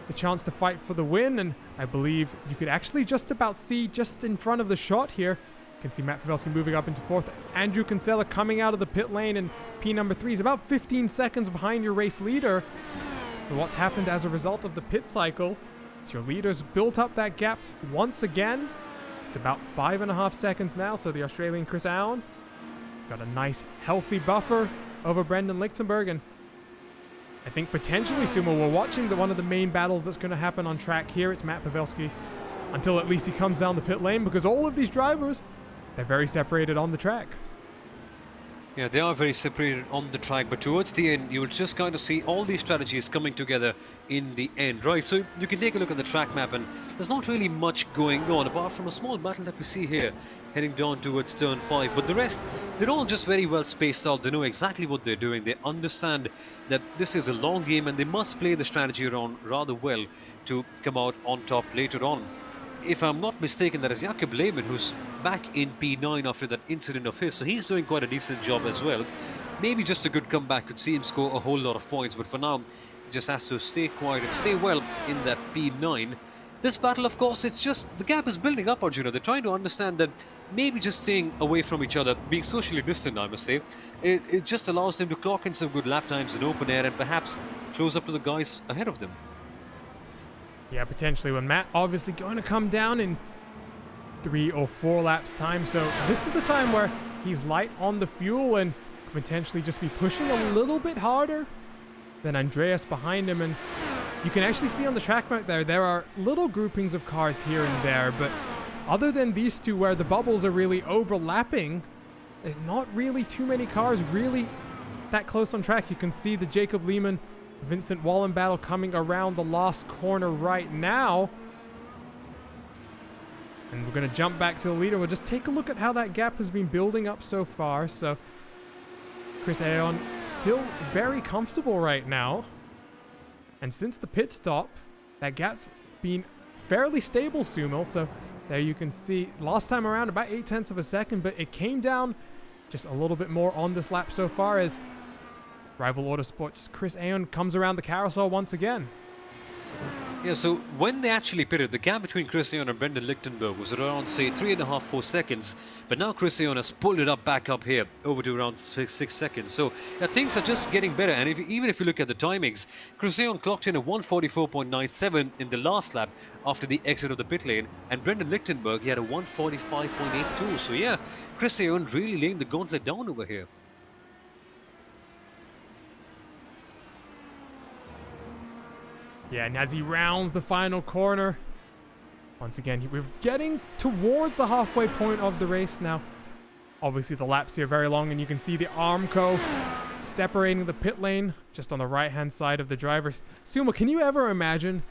the chance to fight for the win, and I believe you could actually just about see just in front of the shot here. You can see Matt Pavelski moving up into 4th. Andrew Kinsella coming out of the pit lane in P number 3 is about 15 seconds behind your race leader. And what's happened as a result of the pit cycle, so your leader's built up that gap once again. It's about 5.5 seconds now, so the Australian Chris Aon has got a nice healthy buffer over Brendan Lichtenberg, and I think potentially, Sumo, we're watching one of the main battles that's going to happen on track here. It's Matt Pavelski until at least he comes down the pit lane, because all of these drivers, they're very separated on the track. Yeah, they are very separated on the track, but towards the end, you'll just kind of see all these strategies coming together in the end, right? So you can take a look at the track map, and there's not really much going on, apart from a small battle that we see here, heading down towards turn 5. But the rest, they're all just very well spaced out. They know exactly what they're doing. They understand that this is a long game, and they must play the strategy around rather well to come out on top later on. If I'm not mistaken, that is Jakob Lehmann, who's back in P9 after that incident of his, so he's doing quite a decent job as well. Maybe just a good comeback could see him score a whole lot of points, but for now, he just has to stay quiet and stay well in that P9. This battle, of course, it's just, the gap is building up, Arjuna. They're trying to understand that maybe just staying away from each other, being socially distant, I must say, it just allows them to clock in some good lap times in open air and perhaps close up to the guys ahead of them. Yeah, potentially, when Matt obviously going to come down in 3 or 4 laps time. So this is the time where he's light on the fuel and potentially just be pushing a little bit harder than Andreas behind him. And you can actually see on the track map there are little groupings of cars here and there, but other than these two where the bubbles are really overlapping, there's not really too many cars really that close on track. You can see the Jacob Lehmann Vincent Wallen battle coming around the last corner right now. And we're going to jump back to the leader. We'll just take a look at how that gap has been building up so far. So Chris Aon still very comfortable right now. And since the pit stop, that gap's been fairly stable, Sumo. So there you can see last time around about 0.8 of a second, but it came down just a little bit more on this lap so far as Rival Autosports' Chris Aon comes around the carousel once again. Yeah, so when they actually pitted, the gap between Chris Aon and Brendan Lichtenberg was around, say, 3.5, 4 seconds. But now Chris Aon has pulled it up back up here, over to around 6 seconds. So yeah, things are just getting better. And even if you look at the timings, Chris Aon clocked in at 144.97 in the last lap after the exit of the pit lane. And Brendan Lichtenberg, he had a 145.82. So yeah, Chris Aon really laying the gauntlet down over here. Yeah, and as he rounds the final corner, once again, we're getting towards the halfway point of the race now. Obviously, the laps here are very long, and you can see the Armco separating the pit lane just on the right-hand side of the drivers. Sumo, can you ever imagine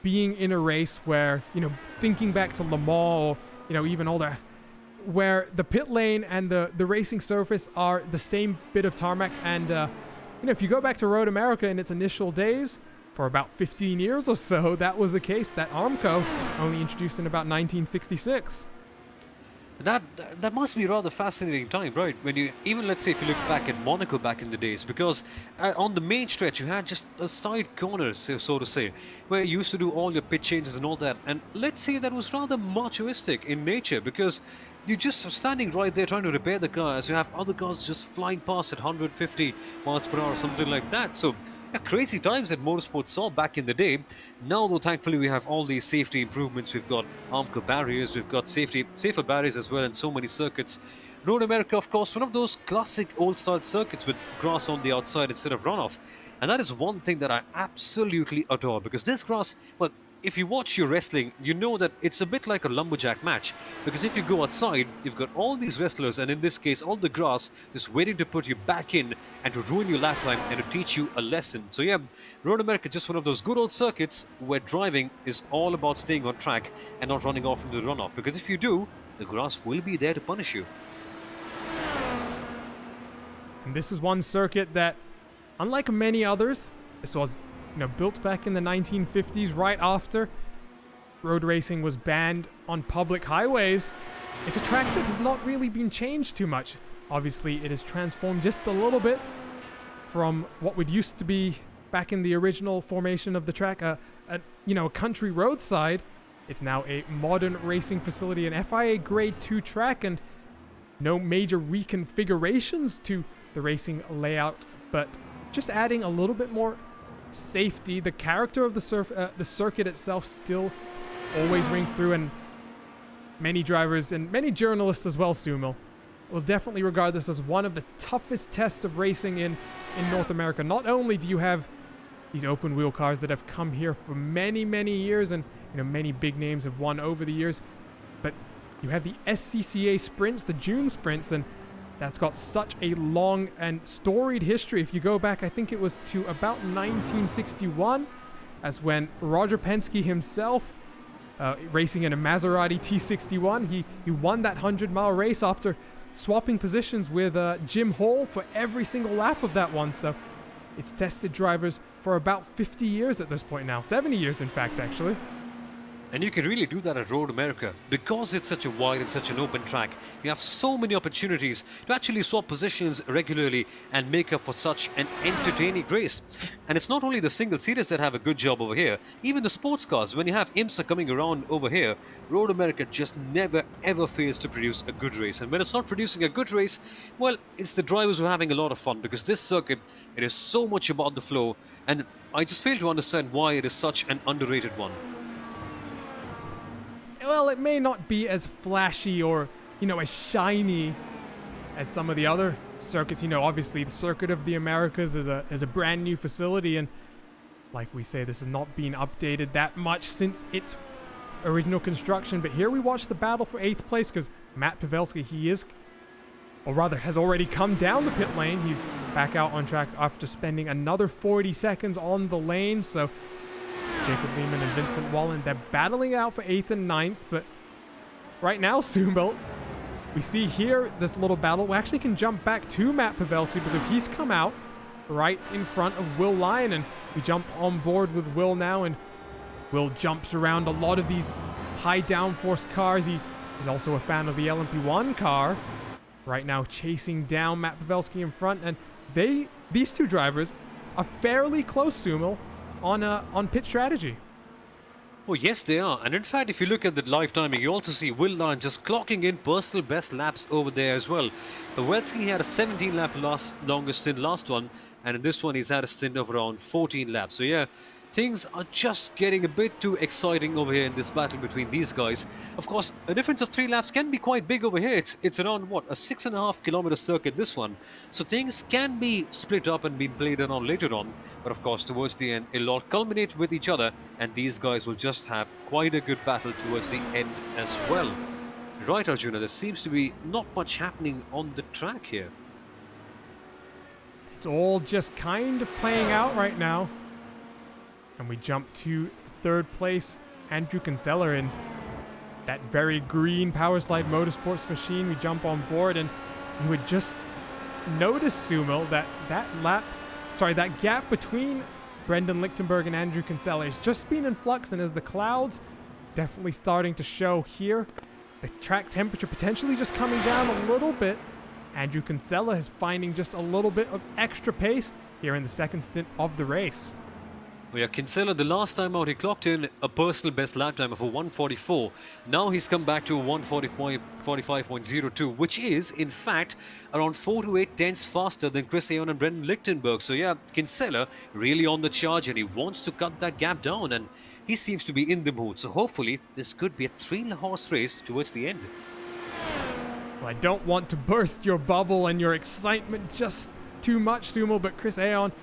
being in a race where, you know, thinking back to Le Mans or, you know, even older, where the pit lane and the racing surface are the same bit of tarmac? And, you know, if you go back to Road America in its initial days, for about 15 years or so, that was the case. That Armco only introduced in about 1966. That must be a rather fascinating time, right? When you, even let's say if you look back at Monaco back in the days, because on the main stretch you had just a side corner, so to say, where you used to do all your pit changes and all that. And let's say that was rather machoistic in nature, because you're just standing right there trying to repair the car as you have other cars just flying past at 150 miles per hour or something like that. So yeah, crazy times that motorsport saw back in the day. Now, though, thankfully, we have all these safety improvements. We've got Armco barriers, we've got safer barriers as well, in so many circuits. Road America, of course, one of those classic old-style circuits with grass on the outside instead of runoff. And that is one thing that I absolutely adore, because this grass, well, if you watch your wrestling, you know that it's a bit like a lumberjack match. Because if you go outside, you've got all these wrestlers, and in this case, all the grass just waiting to put you back in and to ruin your lap time and to teach you a lesson. So yeah, Road America, just one of those good old circuits where driving is all about staying on track and not running off into the runoff. Because if you do, the grass will be there to punish you. And this is one circuit that, unlike many others, this was, you know, built back in the 1950s, right after road racing was banned on public highways. It's a track that has not really been changed too much. Obviously, it has transformed just a little bit from what would used to be back in the original formation of the track, a country roadside. It's now a modern racing facility, an FIA Grade 2 track, and no major reconfigurations to the racing layout, but just adding a little bit more safety. The character of the circuit itself still always rings through, and many drivers and many journalists as well, Sumo, will definitely regard this as one of the toughest tests of racing in North America. Not only do you have these open wheel cars that have come here for many, many years, and you know, many big names have won over the years, but you have the SCCA sprints, the June sprints, and that's got such a long and storied history. If you go back, I think it was to about 1961, as when Roger Penske himself, racing in a Maserati T61, he won that 100-mile race after swapping positions with Jim Hall for every single lap of that one. So it's tested drivers for about 50 years at this point now, 70 years in fact, actually. And you can really do that at Road America because it's such a wide and such an open track. You have so many opportunities to actually swap positions regularly and make up for such an entertaining race. And it's not only the single-seaters that have a good job over here, even the sports cars. When you have IMSA coming around over here, Road America just never ever fails to produce a good race. And when it's not producing a good race, well, it's the drivers who are having a lot of fun, because this circuit, it is so much about the flow, and I just fail to understand why it is such an underrated one. Well, it may not be as flashy or, you know, as shiny as some of the other circuits. You know, obviously the Circuit of the Americas is a brand new facility, and like we say, this has not been updated that much since its original construction. But here we watch the battle for 8th place, because Matt Pavelski, has already come down the pit lane. He's back out on track after spending another 40 seconds on the lane. So Jacob Lehman and Vincent Wallen, they're battling out for 8th and 9th, but right now, Sumo, we see here this little battle. We actually can jump back to Matt Pavelski because he's come out right in front of Will Lyon, and we jump on board with Will now, and Will jumps around a lot of these high downforce cars. He is also a fan of the LMP1 car. Right now chasing down Matt Pavelski in front, and these two drivers are fairly close, Sumo, on pit strategy. Oh, yes, they are. And in fact, if you look at the live timing, you also see Will Lyon just clocking in personal best laps over there as well. Pavelski had a 17-lap longest stint last one, and in this one, he's had a stint of around 14 laps. So, yeah, things are just getting a bit too exciting over here in this battle between these guys. Of course, a difference of 3 laps can be quite big over here. It's around, what, a 6.5-kilometer circuit, this one. So things can be split up and be played around later on. But of course, towards the end, it'll all culminate with each other, and these guys will just have quite a good battle towards the end as well. Right, Arjuna, there seems to be not much happening on the track here. It's all just kind of playing out right now. And we jump to 3rd place, Andrew Kinsella in that very green Powerslide Motorsports machine. We jump on board, and you would just notice, Sumo, that that gap between Brendan Lichtenberg and Andrew Kinsella has just been in flux, and as the clouds definitely starting to show here, the track temperature potentially just coming down a little bit. Andrew Kinsella is finding just a little bit of extra pace here in the 2nd stint of the race. Well, yeah, Kinsella, the last time out, he clocked in a personal best lap time of a 1:44. Now he's come back to a 1:45.02, which is, in fact, around 4 to 8 tenths faster than Chris Aon and Brendan Lichtenberg. So, yeah, Kinsella really on the charge, and he wants to cut that gap down, and he seems to be in the mood. So, hopefully, this could be a 3-horse race towards the end. Well, I don't want to burst your bubble and your excitement just too much, Sumo, but Chris Aon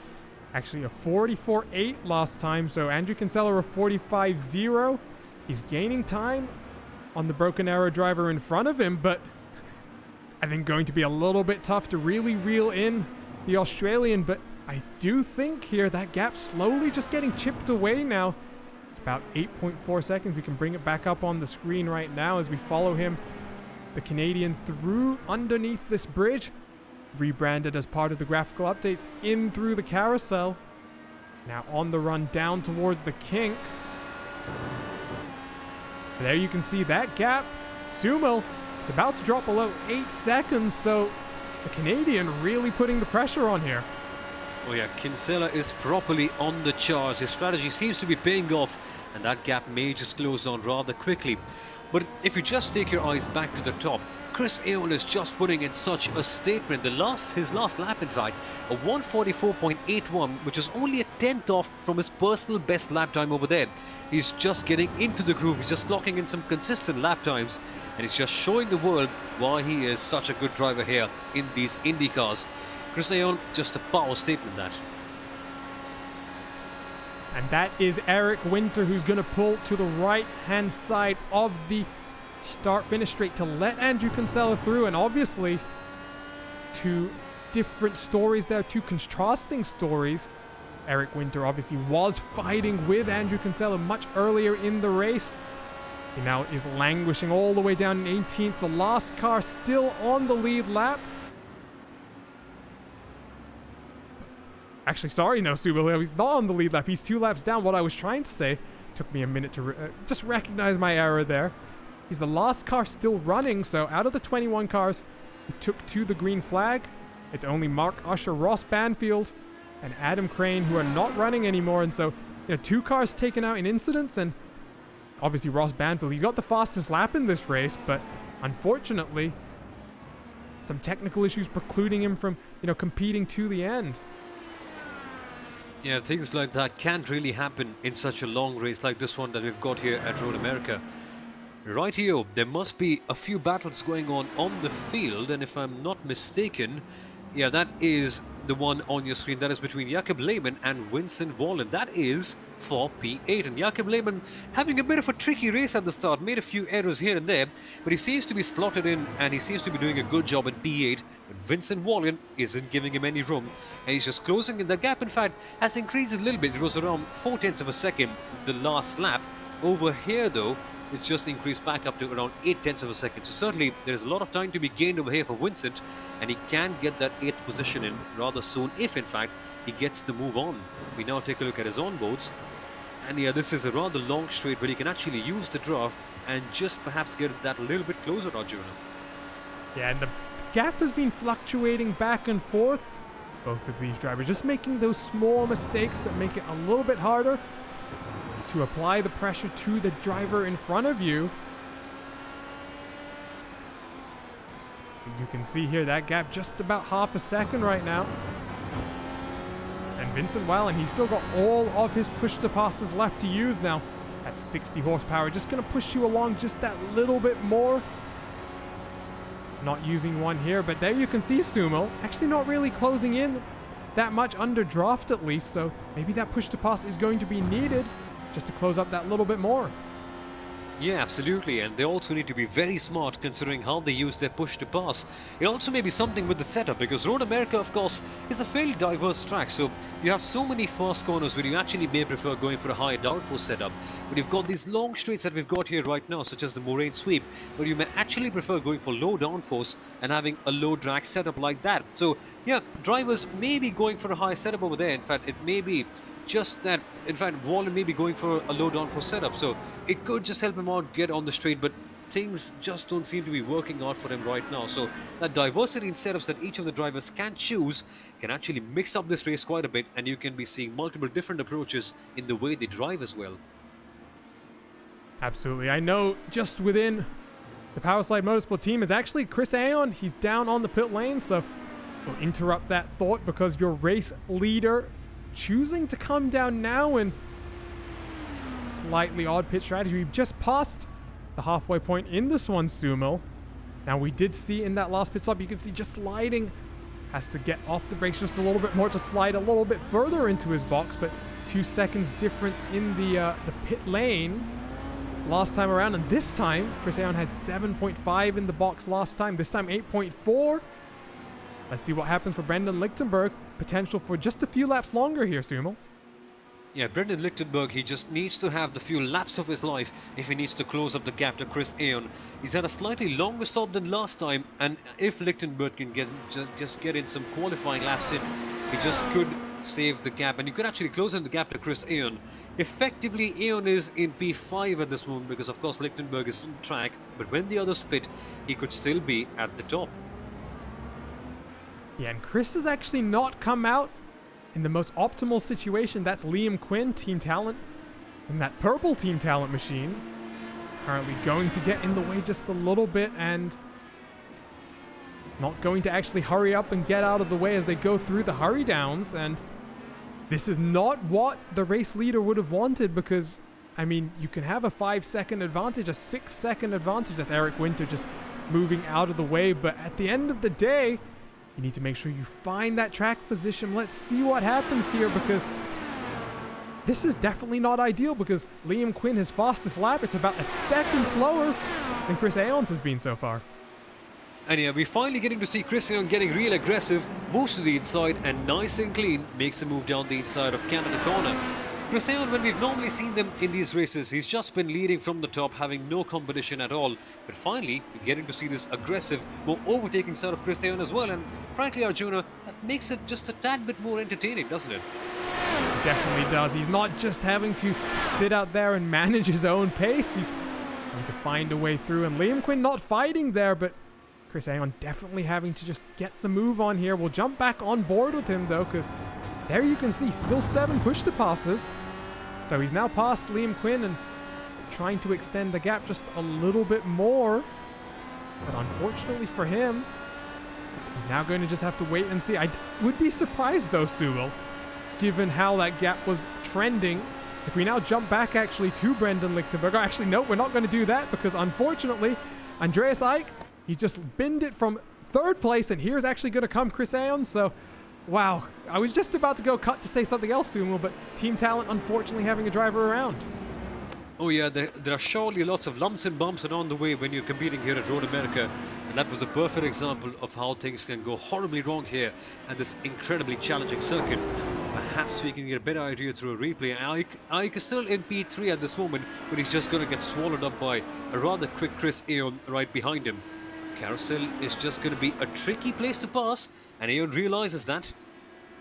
actually a 44.8 last time, so Andrew Kinsella a 45.0. He's gaining time on the Broken Arrow driver in front of him, but I think going to be a little bit tough to really reel in the Australian, but I do think here that gap slowly just getting chipped away now. It's about 8.4 seconds. We can bring it back up on the screen right now as we follow him, the Canadian, through underneath this bridge, rebranded as part of the graphical updates, in through the carousel. Now on the run down towards the kink. There you can see that gap. Sumo, it's about to drop below 8 seconds, so the Canadian really putting the pressure on here. Oh yeah, Kinsella is properly on the charge. His strategy seems to be paying off, and that gap may just close down rather quickly. But if you just take your eyes back to the top, Chris Aon is just putting in such a statement. His last lap, in fact, a 1:44.81, which is only a tenth off from his personal best lap time over there. He's just getting into the groove. He's just clocking in some consistent lap times, and he's just showing the world why he is such a good driver here in these Indy cars. Chris Aon, just a power statement, that. And that is Eric Winter, who's going to pull to the right-hand side of the start-finish straight to let Andrew Kinsella through. And obviously, two different stories there, two contrasting stories. Eric Winter obviously was fighting with Andrew Kinsella much earlier in the race. He now is languishing all the way down in 18th. The last car still on the lead lap. Actually, sorry, no, Subaru, he's not on the lead lap. He's 2 laps down. What I was trying to say, took me a minute to just recognize my error there. He's the last car still running, so out of the 21 cars who took to the green flag, it's only Mark Usher, Ross Banfield, and Adam Crane who are not running anymore. And so, 2 cars taken out in incidents, and obviously Ross Banfield, he's got the fastest lap in this race, but unfortunately, some technical issues precluding him from, competing to the end. Yeah, things like that can't really happen in such a long race like this one that we've got here at Road America. Rightio, there must be a few battles going on the field, and if I'm not mistaken, yeah, that is the one on your screen. That is between Jakob Lehmann and Vincent Wallen. That is for P8. And Jakob Lehmann having a bit of a tricky race at the start, made a few errors here and there, but he seems to be slotted in and he seems to be doing a good job in P8. But Vincent Wallen isn't giving him any room, and he's just closing in. That gap, in fact, has increased a little bit. It was around 0.4 of a second the last lap. Over here, though, it's just increased back up to around 8/10 of a second. So certainly there is a lot of time to be gained over here for Vincent, and he can get that 8th position in rather soon if in fact he gets the move on. We now take a look at his onboards, and yeah, this is a rather long straight where he can actually use the draft and just perhaps get that a little bit closer, Arjuna. Yeah, and the gap has been fluctuating back and forth. Both of these drivers just making those small mistakes that make it a little bit harder to apply the pressure to the driver in front of you. You can see here that gap just about half a second right now. And Vincent Whalen, he's still got all of his push-to-passes left to use now. At 60 horsepower, just going to push you along just that little bit more. Not using one here, but there you can see Sumo actually not really closing in that much under draft at least, so maybe that push-to-pass is going to be needed just to close up that little bit more. Yeah, absolutely, and they also need to be very smart considering how they use their push to pass. It also may be something with the setup, because Road America, of course, is a fairly diverse track, so you have so many fast corners where you actually may prefer going for a higher downforce setup, but you've got these long straights that we've got here right now, such as the moraine sweep, where you may actually prefer going for low downforce and having a low drag setup like that. So yeah, drivers may be going for a high setup over there. In fact, it may be just that, in fact, Whalen may be going for a low downforce setup, so it could just help him out get on the straight, but things just don't seem to be working out for him right now. So that diversity in setups that each of the drivers can choose can actually mix up this race quite a bit, and you can be seeing multiple different approaches in the way they drive as well. Absolutely. I know just within the Powerslide Motorsport team is actually Chris Aon. He's down on the pit lane, so we'll interrupt that thought because your race leader choosing to come down now in slightly odd pit strategy. We've just passed the halfway point in this one, Sumo. Now we did see in that last pit stop, you can see just sliding, has to get off the brakes just a little bit more to slide a little bit further into his box, but 2 seconds difference in the pit lane last time around, and this time Chris Aon had 7.5 in the box last time, this time 8.4. Let's see what happens for Brendan Lichtenberg. Potential for just a few laps longer here, Sumo. Yeah, Brendan Lichtenberg, he just needs to have the few laps of his life if he needs to close up the gap to Chris Aon. He's had a slightly longer stop than last time, and if Lichtenberg can just get in some qualifying laps in, he just could save the gap, and you could actually close in the gap to Chris Aon. Effectively, Aon is in P5 at this moment because, of course, Lichtenberg is on track, but when the others pit, he could still be at the top. Yeah, and Chris has actually not come out in the most optimal situation. That's Liam Quinn, Team Talent, in that purple Team Talent machine. Currently going to get in the way just a little bit and not going to actually hurry up and get out of the way as they go through the hurry downs. And this is not what the race leader would have wanted because, I mean, you can have a 5-second advantage, a 6-second advantage. That's Eric Winter just moving out of the way. But at the end of the day, you need to make sure you find that track position. Let's see what happens here because this is definitely not ideal because Liam Quinn, his fastest lap, it's about a second slower than Chris Aon's has been so far. And yeah, we're finally getting to see Chris Aon getting real aggressive, moves to the inside and nice and clean, makes a move down the inside of Canada corner. Chris Aon, when we've normally seen them in these races, he's just been leading from the top, having no competition at all. But finally, we're getting to see this aggressive, more overtaking side of Chris Aon as well. And frankly, Arjuna, that makes it just a tad bit more entertaining, doesn't it? It definitely does. He's not just having to sit out there and manage his own pace. He's having to find a way through. And Liam Quinn not fighting there, but Chris Aon definitely having to just get the move on here. We'll jump back on board with him, though, because there you can see still 7 push-to-passes. So he's now past Liam Quinn and trying to extend the gap just a little bit more. But unfortunately for him, he's now going to just have to wait and see. I would be surprised though, Sewell, given how that gap was trending. If we now jump back actually to Brendan Lichtenberg. Actually, no, we're not going to do that because unfortunately, Andreas Eick, he just binned it from 3rd place and here's actually going to come Chris Aon. So wow, I was just about to go cut to say something else, Sumo, but Team Talent unfortunately having a driver around. Oh yeah, there are surely lots of lumps and bumps along the way when you're competing here at Road America, and that was a perfect example of how things can go horribly wrong here at this incredibly challenging circuit. Perhaps we can get a better idea through a replay. Ike is still in P3 at this moment, but he's just going to get swallowed up by a rather quick Chris Aon right behind him. Carousel is just going to be a tricky place to pass, and Aon realizes that.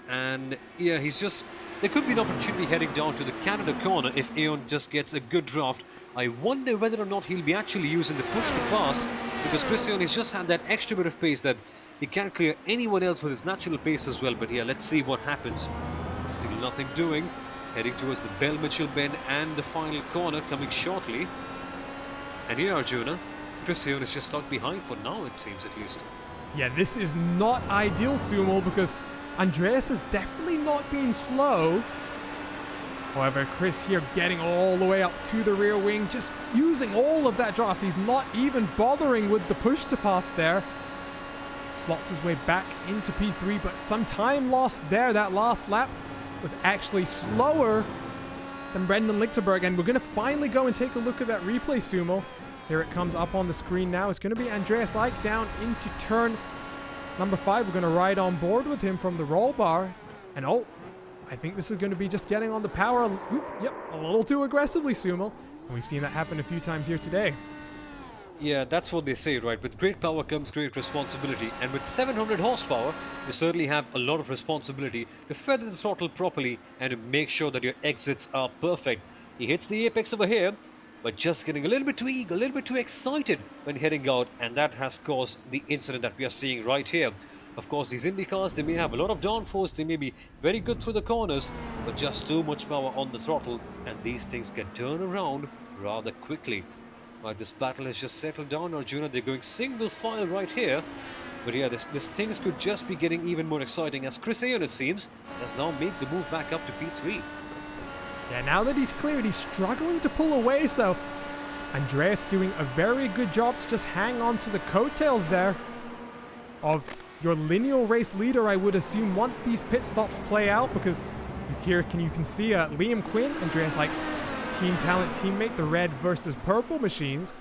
And yeah, there could be an opportunity heading down to the Canada corner if Aon just gets a good draft. I wonder whether or not he'll be actually using the push to pass, because Chris Aon has just had that extra bit of pace that he can't clear anyone else with his natural pace as well. But yeah, let's see what happens. Still nothing doing. Heading towards the Bell Mitchell bend and the final corner coming shortly. And here, Arjuna, Chris Aon is just stuck behind for now, it seems at least. Yeah, this is not ideal, Sumo, because Andreas has definitely not been slow. However, Chris here getting all the way up to the rear wing, just using all of that draft. He's not even bothering with the push to pass there. Slots his way back into P3, but some time lost there. That last lap was actually slower than Brendan Lichtenberg, and we're going to finally go and take a look at that replay, Sumo. Here it comes up on the screen now. It's going to be Andreas Ike down into turn number 5. We're going to ride on board with him from the roll bar, and oh, I think this is going to be just getting on the power. Yep, a little too aggressively, Sumo, and we've seen that happen a few times here today. Yeah, that's what they say, right? With great power comes great responsibility. And with 700 horsepower, you certainly have a lot of responsibility to feather the throttle properly and to make sure that your exits are perfect. He hits the apex over here, but just getting a little bit too eager, a little bit too excited when heading out. And that has caused the incident that we are seeing right here. Of course, these Indy cars, they may have a lot of downforce, they may be very good through the corners, but just too much power on the throttle. And these things can turn around rather quickly. Right, this battle has just settled down, Arjuna. They're going single file right here. But yeah, this things could just be getting even more exciting as Chris Aon, it seems, has now made the move back up to P3. Yeah, now that he's cleared, he's struggling to pull away, so Andreas doing a very good job to just hang on to the coattails there of your lineal race leader, I would assume, once these pit stops play out, because here you can see Liam Quinn, Andreas Ike's Team Talent teammate, the red versus purple machines.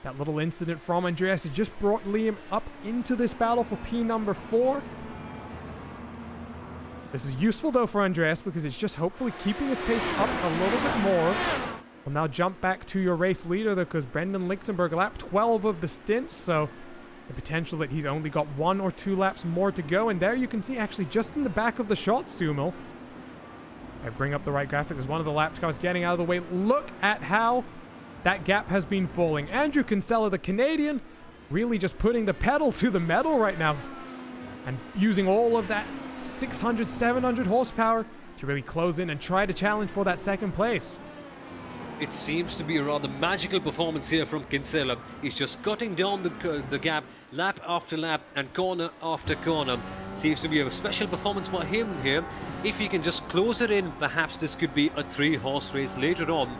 That little incident from Andreas has just brought Liam up into this battle for P number 4. This is useful though for Andreas because it's just hopefully keeping his pace up a little bit more. We'll now jump back to your race leader though, because Brendan Lichtenberg lap 12 of the stint, so the potential that he's only got 1 or 2 laps more to go. And there you can see actually just in the back of the shot, Sumo, I bring up the right graphic, as one of the lap cars getting out of the way. Look at how that gap has been falling. Andrew Kinsella, the Canadian, really just putting the pedal to the metal right now and using all of that 600, 700 horsepower to really close in and try to challenge for that second place. It seems to be a rather magical performance here from Kinsella. He's just cutting down the gap lap after lap and corner after corner. Seems to be a special performance by him here. If he can just close it in, perhaps this could be a 3-horse race later on.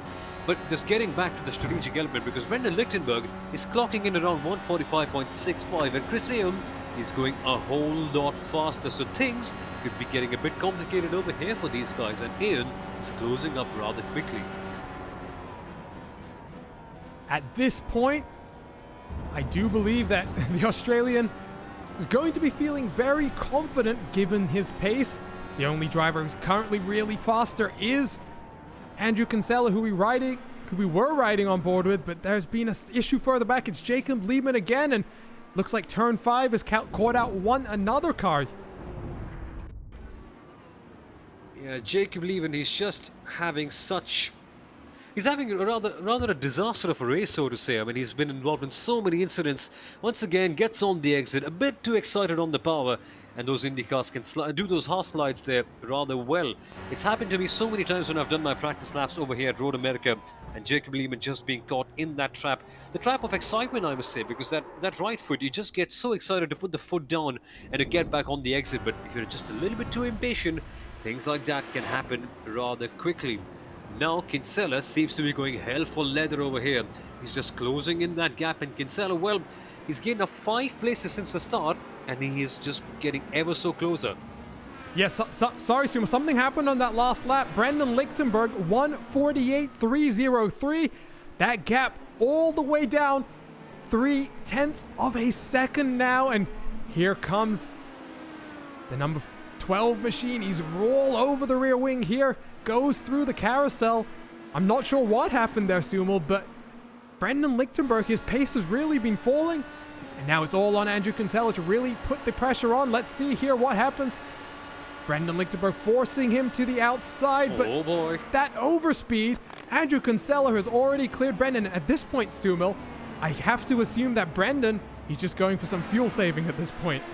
But just getting back to the strategic element, because Brendan Lichtenberg is clocking in around 145.65 and Chris Aon is going a whole lot faster. So things could be getting a bit complicated over here for these guys, and Aon is closing up rather quickly. At this point, I do believe that the Australian is going to be feeling very confident given his pace. The only driver who's currently really faster is Andrew Kinsella, who we were riding on board with, but there's been an issue further back. It's Jacob Liebman again, and looks like turn 5 has caught out another car. Yeah, Jacob Liebman, he's just having he's having rather a disaster of a race, so to say. I mean, he's been involved in so many incidents. Once again, gets on the exit, a bit too excited on the power, and those Indy cars can do those half slides there rather well. It's happened to me so many times when I've done my practice laps over here at Road America, and Jacob Liebman just being caught in that trap. The trap of excitement, I must say, because that right foot, you just get so excited to put the foot down and to get back on the exit. But if you're just a little bit too impatient, things like that can happen rather quickly. Now Kinsella seems to be going hell for leather over here. He's just closing in that gap, and Kinsella, well, he's gained up 5 places since the start, and he is just getting ever so closer. Yes, sorry, Sumo. Something happened on that last lap. Brendan Lichtenberg, 148.303. That gap all the way down 0.3 of a second now, and here comes the number 12 machine. He's all over the rear wing here. Goes through the carousel. I'm not sure what happened there, Sumal, but Brendan Lichtenberg, his pace has really been falling. And now it's all on Andrew Kinsella to really put the pressure on. Let's see here what happens. Brendan Lichtenberg forcing him to the outside, but oh boy, that overspeed, Andrew Kinsella has already cleared Brendan. At this point, Sumal, I have to assume that Brendan, he's just going for some fuel saving at this point.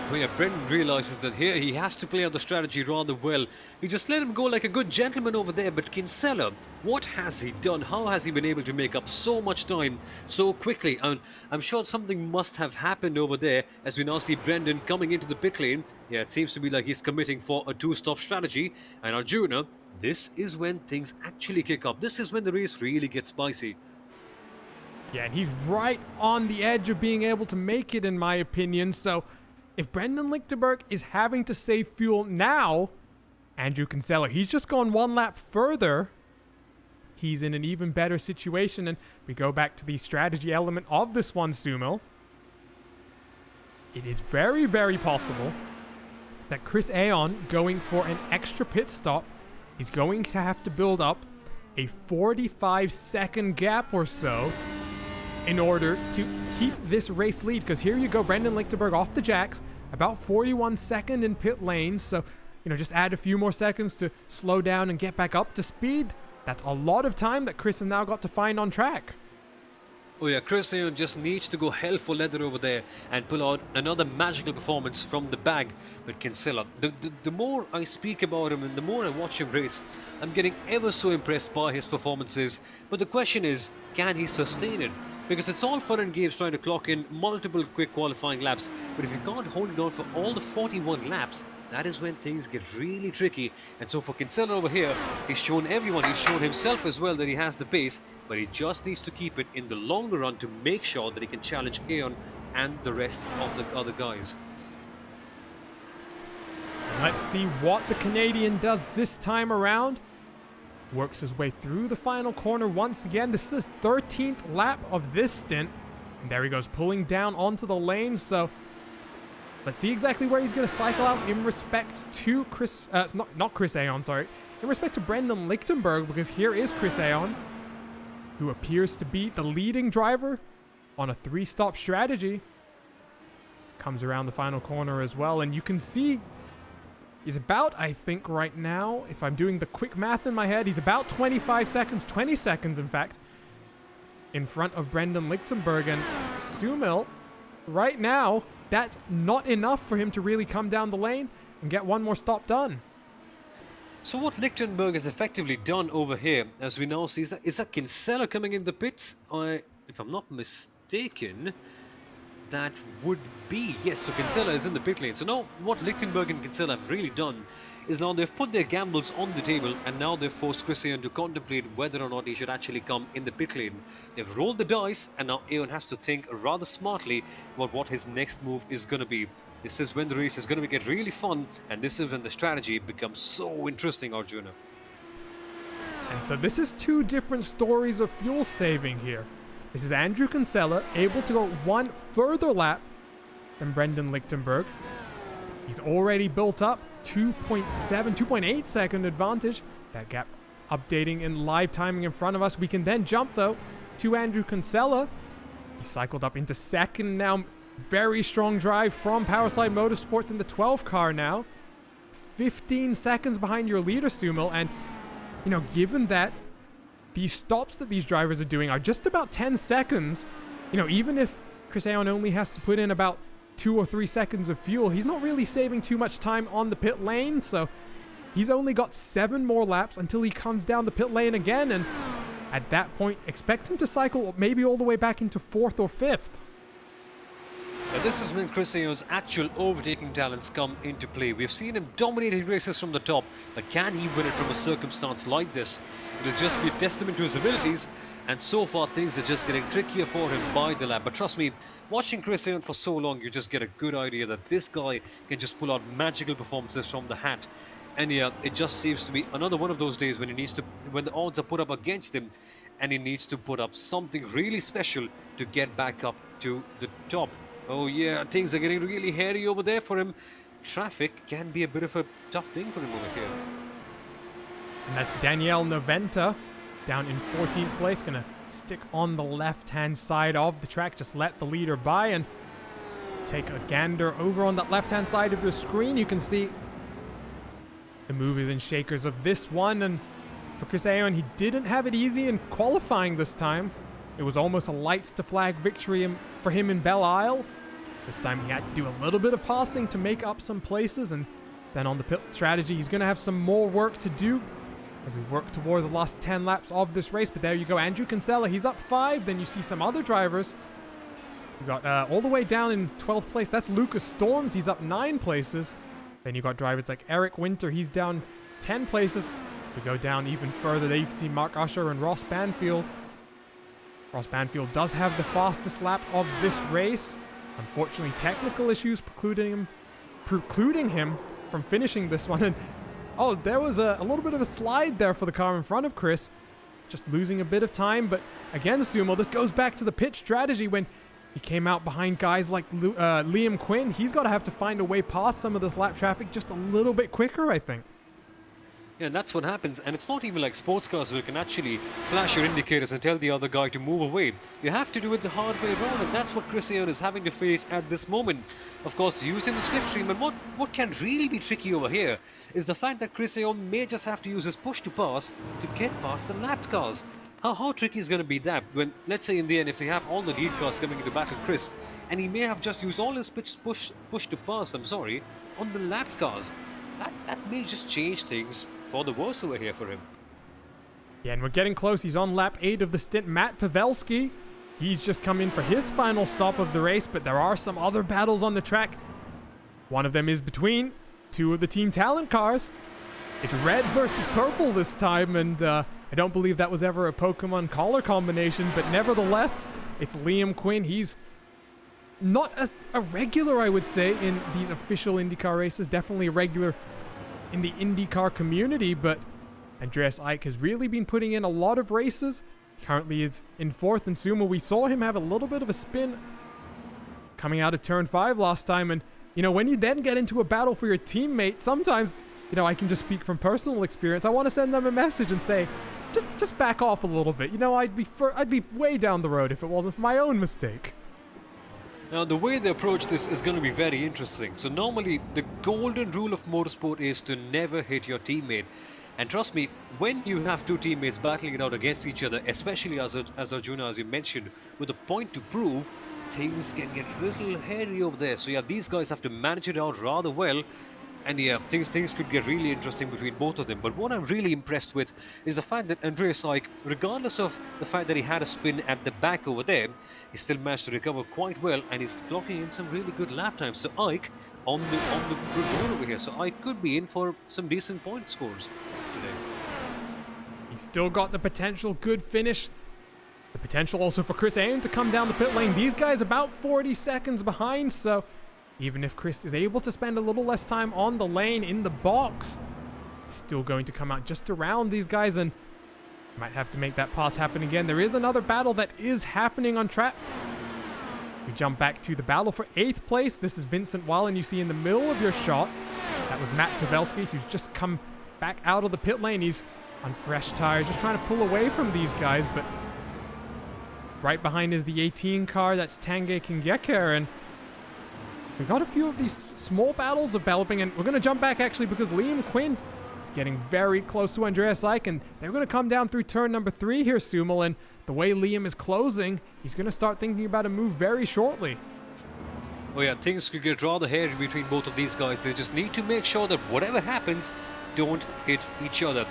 Well, yeah, Brendan realizes that here he has to play out the strategy rather well. He just let him go like a good gentleman over there, but Kinsella, what has he done? How has he been able to make up so much time so quickly? And I'm sure something must have happened over there as we now see Brendan coming into the pit lane. Yeah, it seems to be like he's committing for a two-stop strategy. And Arjuna, this is when things actually kick up. This is when the race really gets spicy. Yeah, and he's right on the edge of being able to make it, in my opinion. So if Brendan Lichtenberg is having to save fuel now, Andrew Kinsella, he's just gone one lap further. He's in an even better situation, and we go back to the strategy element of this one, Sumo. It is very, very possible that Chris Aon, going for an extra pit stop, is going to have to build up a 45-second gap or so in order to keep this race lead. Because here you go, Brendan Lichtenberg off the jacks, about 41 seconds in pit lane. So, just add a few more seconds to slow down and get back up to speed. That's a lot of time that Chris has now got to find on track. Oh yeah, Chris Aon just needs to go hell for leather over there and pull out another magical performance from the bag with Kinsella. The more I speak about him and the more I watch him race, I'm getting ever so impressed by his performances. But the question is, can he sustain it? Because it's all fun and games trying to clock in multiple quick qualifying laps, but if you can't hold it on for all the 41 laps, that is when things get really tricky. And so for Kinsella over here, he's shown everyone, he's shown himself as well that he has the pace, but he just needs to keep it in the longer run to make sure that he can challenge Aon and the rest of the other guys. Let's see what the Canadian does this time around. Works his way through the final corner once again. This is the 13th lap of this stint. And there he goes, pulling down onto the lane. So let's see exactly where he's going to cycle out in respect to Chris... it's not Chris Aon, sorry. In respect to Brendan Lichtenberg, because here is Chris Aon, who appears to be the leading driver on a three-stop strategy. Comes around the final corner as well. And you can see he's about, I think right now, if I'm doing the quick math in my head, he's about 25 seconds, 20 seconds in fact, in front of Brendan Lichtenberg. And Sumil, right now, that's not enough for him to really come down the lane and get one more stop done. So what Lichtenberg has effectively done over here, as we now see, is that Kinsella coming in the pits? If I'm not mistaken, that would be, yes, so Kinsella is in the pit lane. So now what Lichtenberg and Kinsella have really done is now they've put their gambles on the table, and now they've forced Chris Aon to contemplate whether or not he should actually come in the pit lane. They've rolled the dice, and now Aon has to think rather smartly about what his next move is going to be. This is when the race is going to get really fun, and this is when the strategy becomes so interesting, Arjuna. And so this is two different stories of fuel saving here. This is Andrew Kinsella able to go one further lap than Brendan Lichtenberg. He's already built up 2.8 second advantage. That gap updating in live timing in front of us. We can then jump though to Andrew Kinsella. He cycled up into second now. Very strong drive from Powerslide Motorsports in the 12 car now. 15 seconds behind your leader, Sumo. And, given that these stops that these drivers are doing are just about 10 seconds, even if Chris Aon only has to put in about 2 or 3 seconds of fuel, he's not really saving too much time on the pit lane. So he's only got 7 more laps until he comes down the pit lane again. And at that point, expect him to cycle maybe all the way back into 4th or 5th. Now this is when Chris Aon's actual overtaking talents come into play. We've seen him dominating races from the top, but can he win it from a circumstance like this? It'll just be a testament to his abilities, and so far things are just getting trickier for him by the lap. But trust me, watching Chris Aon for so long, you just get a good idea that this guy can just pull out magical performances from the hat. And yeah, it just seems to be another one of those days when when the odds are put up against him, and he needs to put up something really special to get back up to the top. Oh yeah, things are getting really hairy over there for him. traffic can be a bit of a tough thing for him over here. And that's Danielle Noventa down in 14th place. Gonna stick on the left-hand side of the track. Just let the leader by and take a gander over on that left-hand side of the screen. You can see the movers and shakers of this one. And for Chris Aoun, he didn't have it easy in qualifying this time. It was almost a lights to flag victory for him in Belle Isle. This time he had to do a little bit of passing to make up some places, and then on the pit strategy, he's going to have some more work to do as we work towards the last 10 laps of this race. But there you go, Andrew Kinsella, he's up 5. Then you see some other drivers. You got all the way down in 12th place, that's Lucas Storms, he's up 9 places. Then you got drivers like Eric Winter, he's down 10 places. If we go down even further, there you can see Mark Usher and Ross Banfield. Ross Banfield does have the fastest lap of this race. Unfortunately, technical issues precluding him from finishing this one. And oh, there was a little bit of a slide there for the car in front of Chris. Just losing a bit of time. But again, Sumo, this goes back to the pit strategy when he came out behind guys like Liam Quinn. He's got to have to find a way past some of this lap traffic just a little bit quicker, I think. Yeah, and that's what happens. And it's not even like sports cars where you can actually flash your indicators and tell the other guy to move away. You have to do it the hard way around, and that's what Chris Aoun is having to face at this moment. Of course, using the slipstream, and what can really be tricky over here is the fact that Chris Aoun may just have to use his push to pass to get past the lapped cars. How tricky is going to be that when, let's say in the end, if we have all the lead cars coming into battle Chris, and he may have just used all his push to pass, on the lapped cars. That may just change things for the worse over here for him. Yeah, and we're getting close. He's on lap 8 of the stint. Matt Pavelski, he's just come in for his final stop of the race, but there are some other battles on the track. One of them is between 2 of the Team Talent cars. It's red versus purple this time, and I don't believe that was ever a Pokemon color combination, but nevertheless, it's Liam Quinn. He's not a regular, I would say, in these official IndyCar races. Definitely a regular in the IndyCar community, but Andreas Eick has really been putting in a lot of races. Currently is in 4th in Sumo. We saw him have a little bit of a spin coming out of turn 5 last time, and you know, when you then get into a battle for your teammate, sometimes, you know, I can just speak from personal experience. I want to send them a message and say, just back off a little bit. You know, I'd be way down the road if it wasn't for my own mistake. Now, the way they approach this is going to be very interesting. So normally, the golden rule of motorsport is to never hit your teammate. And trust me, when you have 2 teammates battling it out against each other, especially as Arjuna, as you mentioned, with a point to prove, things can get a little hairy over there. So yeah, these guys have to manage it out rather well. And yeah, things could get really interesting between both of them. But what I'm really impressed with is the fact that Andreas Eick, regardless of the fact that he had a spin at the back over there, he still managed to recover quite well, and he's clocking in some really good lap times. So Eick on the good road over here. So Eick could be in for some decent point scores today. He's still got the potential good finish. The potential also for Chris Aoun to come down the pit lane. These guys about 40 seconds behind, so even if Chris is able to spend a little less time on the lane in the box, he's still going to come out just around these guys and might have to make that pass happen again. There is another battle that is happening on track. We jump back to the battle for 8th place. This is Vincent Wallen. You see in the middle of your shot, that was Matt Pavelski, who's just come back out of the pit lane. He's on fresh tires, just trying to pull away from these guys, but right behind is the 18 car. That's Tanguy Kingeker, and we've got a few of these small battles developing, and we're going to jump back actually because Liam Quinn is getting very close to Andreas Eick, and they're going to come down through turn number 3 here, Sumal, and the way Liam is closing, he's going to start thinking about a move very shortly. Oh yeah, things could get rather hairy between both of these guys. They just need to make sure that whatever happens, don't hit each other.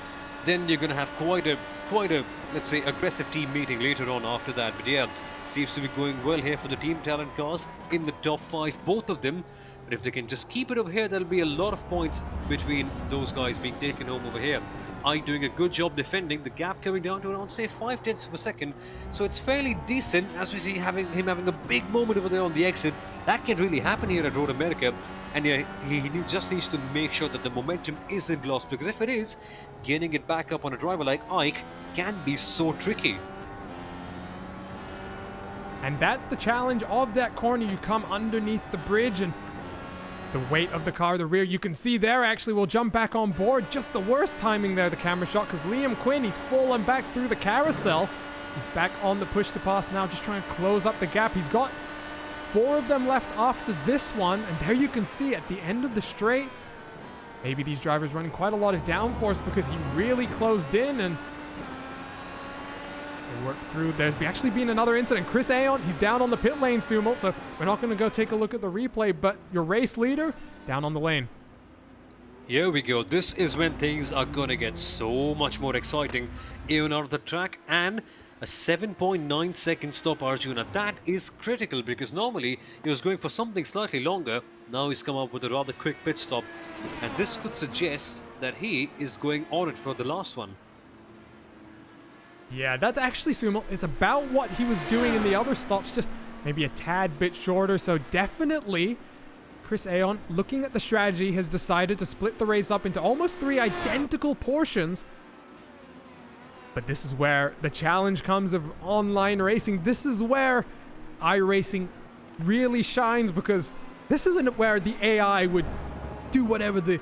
Then you're going to have quite a, let's say, aggressive team meeting later on after that. But yeah, seems to be going well here for the Team Talent cars in the top 5, both of them. But if they can just keep it over here, there'll be a lot of points between those guys being taken home over here. Eick doing a good job defending, the gap coming down to around, say, 0.5 of a second. So it's fairly decent, as we see him having a big moment over there on the exit. That can really happen here at Road America. And yeah, he just needs to make sure that the momentum isn't lost, because if it is, gaining it back up on a driver like Eick can be so tricky. And that's the challenge of that corner. You come underneath the bridge, and The weight of the car, the rear, you can see there actually will jump back on board. Just the worst timing there, the camera shot, because Liam Quinn, he's fallen back through the carousel. He's back on the push to pass now, just trying to close up the gap. He's got 4 of them left after this one, and there you can see at the end of the straight, maybe these drivers running quite a lot of downforce because he really closed in and they worked through. There's actually been another incident. Chris Aon, he's down on the pit lane, Sumal, so we're not going to go take a look at the replay, but your race leader down on the lane. Here we go. This is when things are going to get so much more exciting. Aon out of the track and a 7.9 second stop, Arjuna. That is critical because normally he was going for something slightly longer. Now he's come up with a rather quick pit stop, and this could suggest that he is going on it for the last one. Yeah, that's actually, Sumal, it's about what he was doing in the other stops, just maybe a tad bit shorter. So definitely Chris Aon, looking at the strategy, has decided to split the race up into almost 3 identical portions. But this is where the challenge comes of online racing. This is where iRacing really shines, because this isn't where the AI would do whatever the,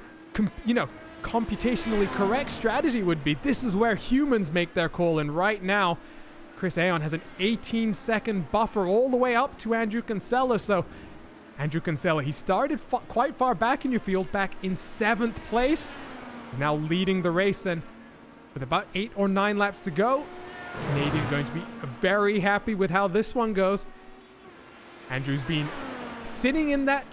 computationally correct strategy would be. This is where humans make their call, and right now Chris Aon has an 18-second buffer all the way up to Andrew Kinsella. So Andrew Kinsella, he started quite far back in your field, back in 7th place. He's now leading the race, and with about 8 or 9 laps to go, Canadian going to be very happy with how this one goes. Andrew's been sitting in that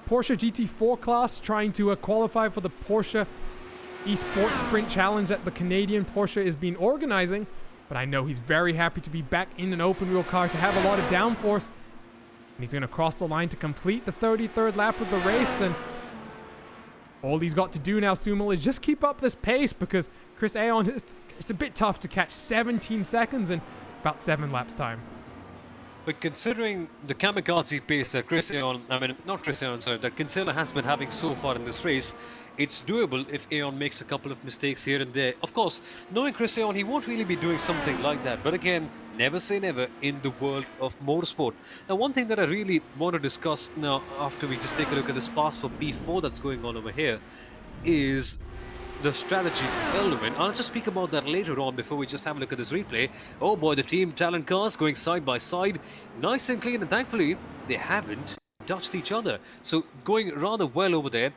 Porsche GT4 class, trying to qualify for the Porsche Esports Sprint Challenge that the Canadian Porsche is being organizing. But I know he's very happy to be back in an open wheel car, to have a lot of downforce. And he's going to cross the line to complete the 33rd lap of the race. And all he's got to do now, Sumal, is just keep up this pace, because Chris Aon, it's a bit tough to catch 17 seconds in about 7 laps time. But considering the kamikaze pace that that Kinsella has been having so far in this race, it's doable if Aon makes a couple of mistakes here and there. Of course, knowing Chris Aon, he won't really be doing something like that. But again, never say never in the world of motorsport. Now, one thing that I really want to discuss now, after we just take a look at this pass for P4 that's going on over here, is the strategy element. I'll just speak about that later on before we just have a look at this replay. Oh boy, the team talent cars going side by side, nice and clean, and thankfully they haven't touched each other. So going rather well over there.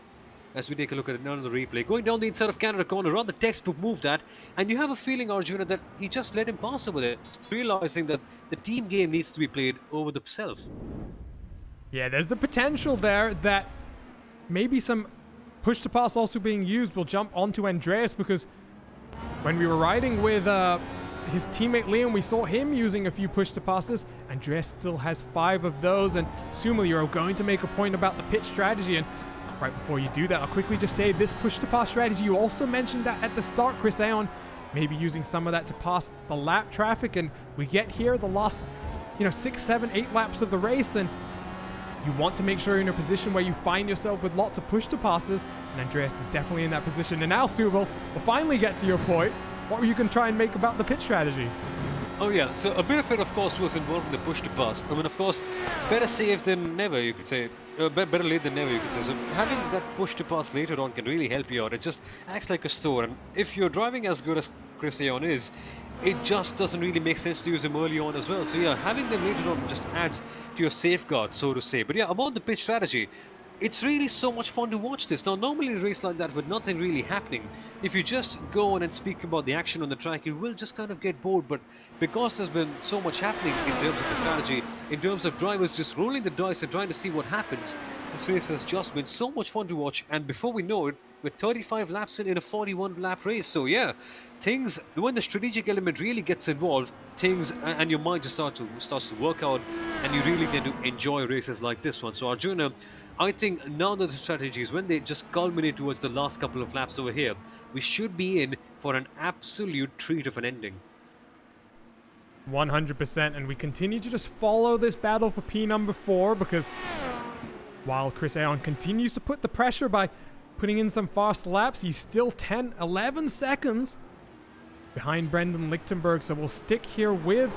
As we take a look at another replay, going down the inside of Canada corner, rather textbook move that, and you have a feeling, Arjuna, that he just let him pass over there, just realizing that the team game needs to be played over the self. Yeah, there's the potential there that maybe some push to pass also being used will jump onto Andreas, because when we were riding with his teammate Liam, we saw him using a few push to passes. Andreas still has 5 of those, and Sumal, you're going to make a point about the pit strategy, and right before you do that, I'll quickly just say this push to pass strategy, you also mentioned that at the start, Chris Aon, maybe using some of that to pass the lap traffic, and we get here the last 6, 7, 8 laps of the race, and you want to make sure you're in a position where you find yourself with lots of push to passes, and Andreas is definitely in that position. And now, Suval, we'll finally get to your point. What were you going to try and make about the pit strategy? Oh yeah, so a bit of it, of course, was involved in the push to pass. I mean, of course, better safe than never, you could say. Better late than never, you could say. So having that push to pass later on can really help you out. It just acts like a store, and if you're driving as good as Chris Aon is, it just doesn't really make sense to use them early on as well. So yeah, having them later on just adds to your safeguard, so to say. But yeah, about the pitch strategy, it's really so much fun to watch this. Now, normally in a race like that with nothing really happening, if you just go on and speak about the action on the track, you will just kind of get bored. But because there's been so much happening in terms of the strategy, in terms of drivers just rolling the dice and trying to see what happens, this race has just been so much fun to watch. And before we know it, we're 35 laps in a 41-lap race. So yeah, things, when the strategic element really gets involved, things and your mind just starts to work out, and you really tend to enjoy races like this one. So Arjuna, I think now that the strategies, when they just culminate towards the last couple of laps over here, we should be in for an absolute treat of an ending. 100%, and we continue to just follow this battle for P number 4, because while Chris Aon continues to put the pressure by putting in some fast laps, he's still 10, 11 seconds behind Brendan Lichtenberg. So we'll stick here with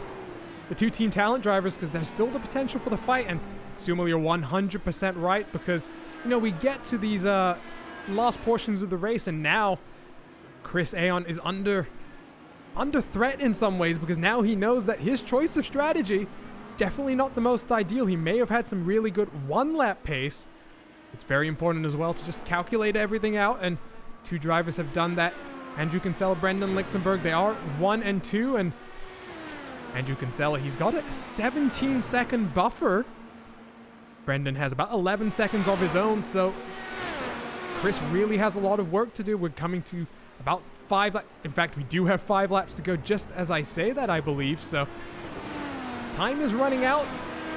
the 2 team talent drivers, because there's still the potential for the fight. And Sumo, you're 100% right, because, you know, we get to these last portions of the race, and now Chris Aon is under threat in some ways, because now he knows that his choice of strategy, definitely not the most ideal. He may have had some really good one-lap pace. It's very important as well to just calculate everything out, and two drivers have done that. Andrew Kinsella, Brendan Lichtenberg, they are 1 and 2, and Andrew Kinsella, he's got a 17-second buffer. Brendan has about 11 seconds of his own, so Chris really has a lot of work to do. We're coming to about 5 laps. In fact, we do have 5 laps to go just as I say that, I believe. So time is running out,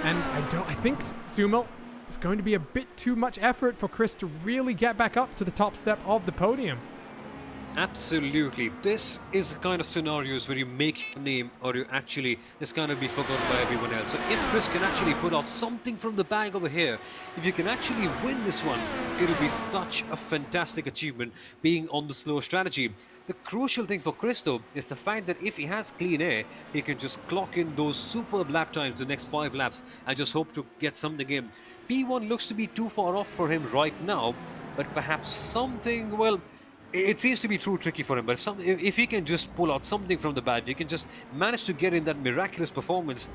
and I think, Sumo, it's going to be a bit too much effort for Chris to really get back up to the top step of the podium. Absolutely. This is the kind of scenarios where you make your name, or you actually is going to be forgotten by everyone else. So if Chris can actually put out something from the bag over here, if you can actually win this one, it'll be such a fantastic achievement being on the slow strategy. The crucial thing for Chris, though, is the fact that if he has clean air, he can just clock in those superb lap times the next 5 laps and just hope to get something in. P1 looks to be too far off for him right now, but perhaps something, well, it seems to be too tricky for him, but if he can just pull out something from the bag, if he can just manage to get in that miraculous performance,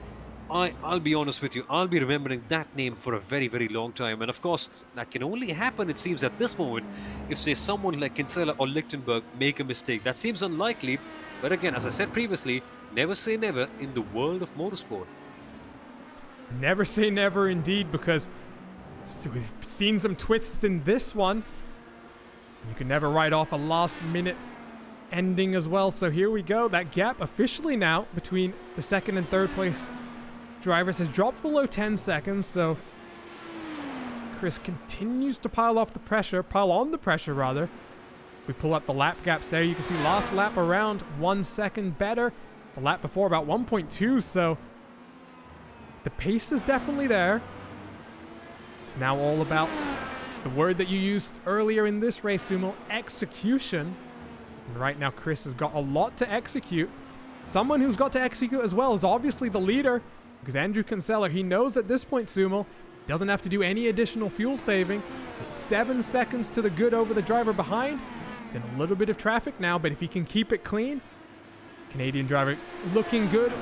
I'll be honest with you, I'll be remembering that name for a very, very long time. And of course, that can only happen, it seems, at this moment, if, say, someone like Kinsella or Lichtenberg make a mistake. That seems unlikely, but again, as I said previously, never say never in the world of motorsport. Never say never indeed, because we've seen some twists in this one. You can never write off a last-minute ending as well. So here we go. That gap officially now between the second and third place drivers has dropped below 10 seconds. So Chris continues to pile on the pressure rather. If we pull up the lap gaps there, you can see last lap around 1 second better. The lap before about 1.2. So the pace is definitely there. It's now all about the word that you used earlier in this race, Sumo, execution. And right now, Chris has got a lot to execute. Someone who's got to execute as well is obviously the leader, because Andrew Kinsella, he knows at this point, Sumo, doesn't have to do any additional fuel saving. 7 seconds to the good over the driver behind. It's in a little bit of traffic now, but if he can keep it clean, Canadian driver looking good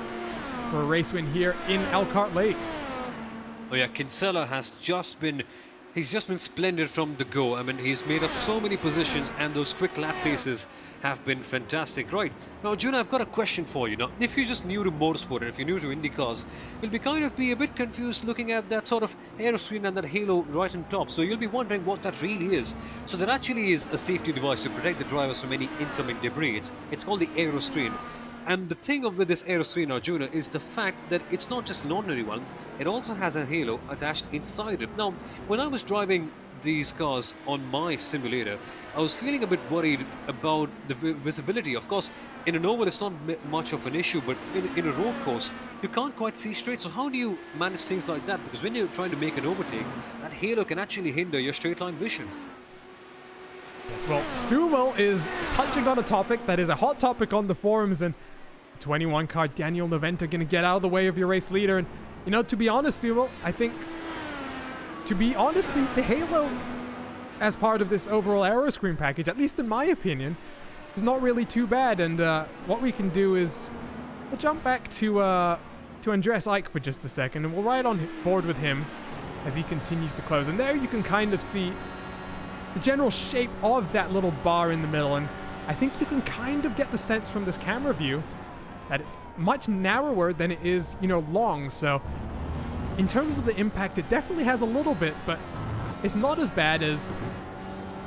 for a race win here in Elkhart Lake. Oh yeah, Kinsella has just been... He's just been splendid from the go. I mean, he's made up so many positions, and those quick lap paces have been fantastic. Right. Now, Juna, I've got a question for you. Now, if you're just new to motorsport, and if you're new to IndyCars, you'll be a bit confused looking at that sort of aero screen and that halo right on top. So you'll be wondering what that really is. So that actually is a safety device to protect the drivers from any incoming debris. It's called the aero screen. And the thing with this aero screen, Arjuna, is the fact that it's not just an ordinary one, it also has a halo attached inside it. Now, when I was driving these cars on my simulator, I was feeling a bit worried about the visibility. Of course, in an oval it's not much of an issue, but in a road course, you can't quite see straight. So how do you manage things like that? Because when you're trying to make an overtake, that halo can actually hinder your straight line vision. Yes, well, Sumo is touching on a topic that is a hot topic on the forums, and 21 car Daniel Noventa going to get out of the way of your race leader. And, you know, to be honest, Sumo, I think, the halo as part of this overall aero screen package, at least in my opinion, is not really too bad. And what we can do is we'll jump back to Andreas Ike for just a second, and we'll ride on board with him as he continues to close. And there you can kind of see the general shape of that little bar in the middle, and I think you can kind of get the sense from this camera view that it's much narrower than it is, you know, long. So in terms of the impact, it definitely has a little bit, but it's not as bad as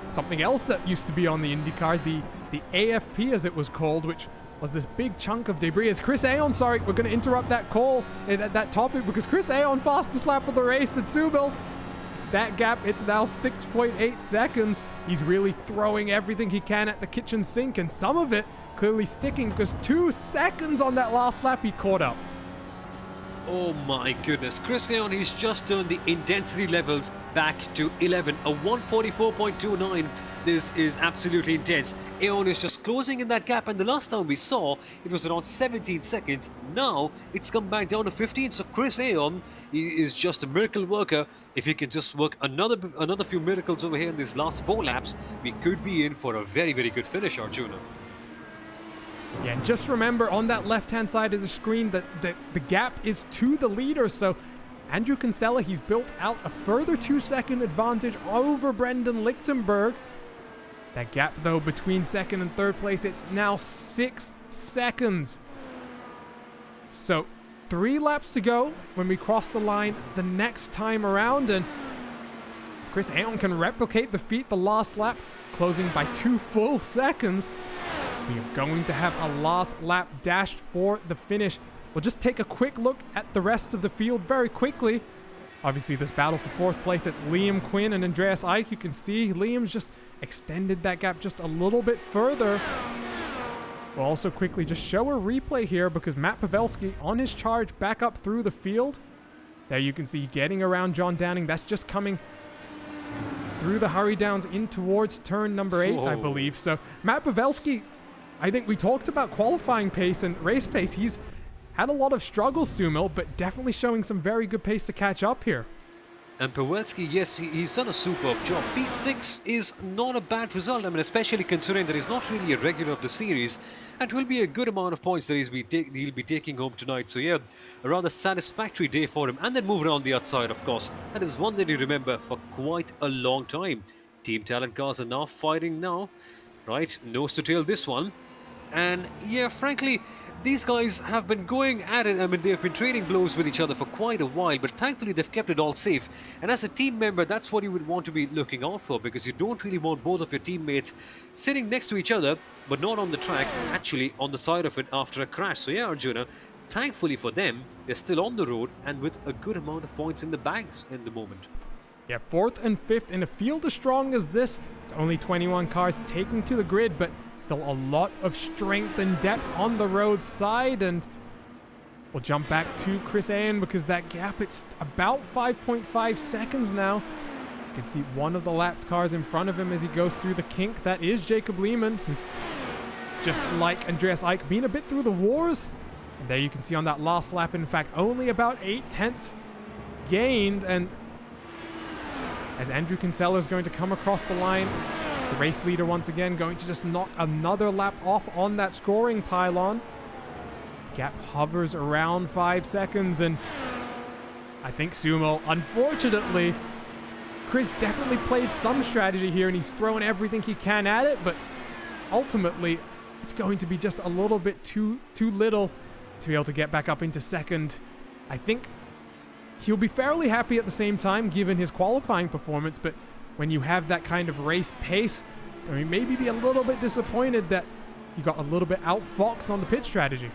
something else that used to be on the IndyCar, the AFP as it was called, which was this big chunk of debris. As Chris Aon, sorry, we're going to interrupt that call, that topic, because Chris Aon, fastest lap of the race at Subil. That gap, it's now 6.8 seconds. He's really throwing everything he can at the kitchen sink, and some of it clearly sticking, because 2 seconds on that last lap he caught up. Oh my goodness, Chris Aon, he's just turned the intensity levels back to 11, a 144.29. This is absolutely intense. Aon is just closing in that gap, and the last time we saw it was around 17 seconds. Now it's come back down to 15, so Chris Aon, he is just a miracle worker. If he can just work another few miracles over here in these last 4 laps, we could be in for a very, very good finish, Arjuna. Yeah, and just remember on that left-hand side of the screen that the gap is to the leader, so Andrew Kinsella, he's built out a further 2-second advantage over Brendan Lichtenberg. That gap, though, between second and third place, it's now 6 seconds. So 3 laps to go when we cross the line the next time around, and if Chris Aon can replicate the feat the last lap, closing by 2 full seconds, we are going to have a last lap dashed for the finish. We'll just take a quick look at the rest of the field very quickly. Obviously, this battle for 4th place, it's Liam Quinn and Andreas Eich. You can see Liam's just extended that gap just a little bit further. We'll also quickly just show a replay here because Matt Pavelski on his charge back up through the field. There you can see getting around John Downing. That's just coming through the hurry downs in towards turn number 8, I believe. So Matt Pavelski, I think we talked about qualifying pace and race pace. He's had a lot of struggles, Sumo, but definitely showing some very good pace to catch up here. And Pavelski, yes, he's done a superb job. P6 is not a bad result, I mean, especially considering that he's not really a regular of the series, and it will be a good amount of points that he'll be taking home tonight. So yeah, a rather satisfactory day for him. And then move around the outside, of course. That is one that you remember for quite a long time. Team Talent cars are now fighting now, right? Nose to tail this one. And yeah, frankly, these guys have been going at it. I mean, they've been trading blows with each other for quite a while, but thankfully they've kept it all safe. And as a team member, that's what you would want to be looking out for, because you don't really want both of your teammates sitting next to each other, but not on the track, actually on the side of it after a crash. So yeah, Arjuna, thankfully for them, they're still on the road and with a good amount of points in the bags in the moment. Yeah, 4th and 5th in a field as strong as this. It's only 21 cars taking to the grid, but still a lot of strength and depth on the road side. And we'll jump back to Chris Aon because that gap, it's about 5.5 seconds now. You can see one of the lapped cars in front of him as he goes through the kink. That is Jacob Lehman, who's just like Andreas Eich, been a bit through the wars. And there you can see on that last lap, in fact, only about 8/10 gained. And as Andrew Kinsella is going to come across the line, the race leader once again going to just knock another lap off on that scoring pylon. Gap hovers around 5 seconds, and I think Sumo, unfortunately, Chris definitely played some strategy here and he's thrown everything he can at it, but ultimately it's going to be just a little bit too little to be able to get back up into second. I think he'll be fairly happy at the same time given his qualifying performance, but when you have that kind of race pace, I mean, maybe be a little bit disappointed that you got a little bit outfoxed on the pit strategy.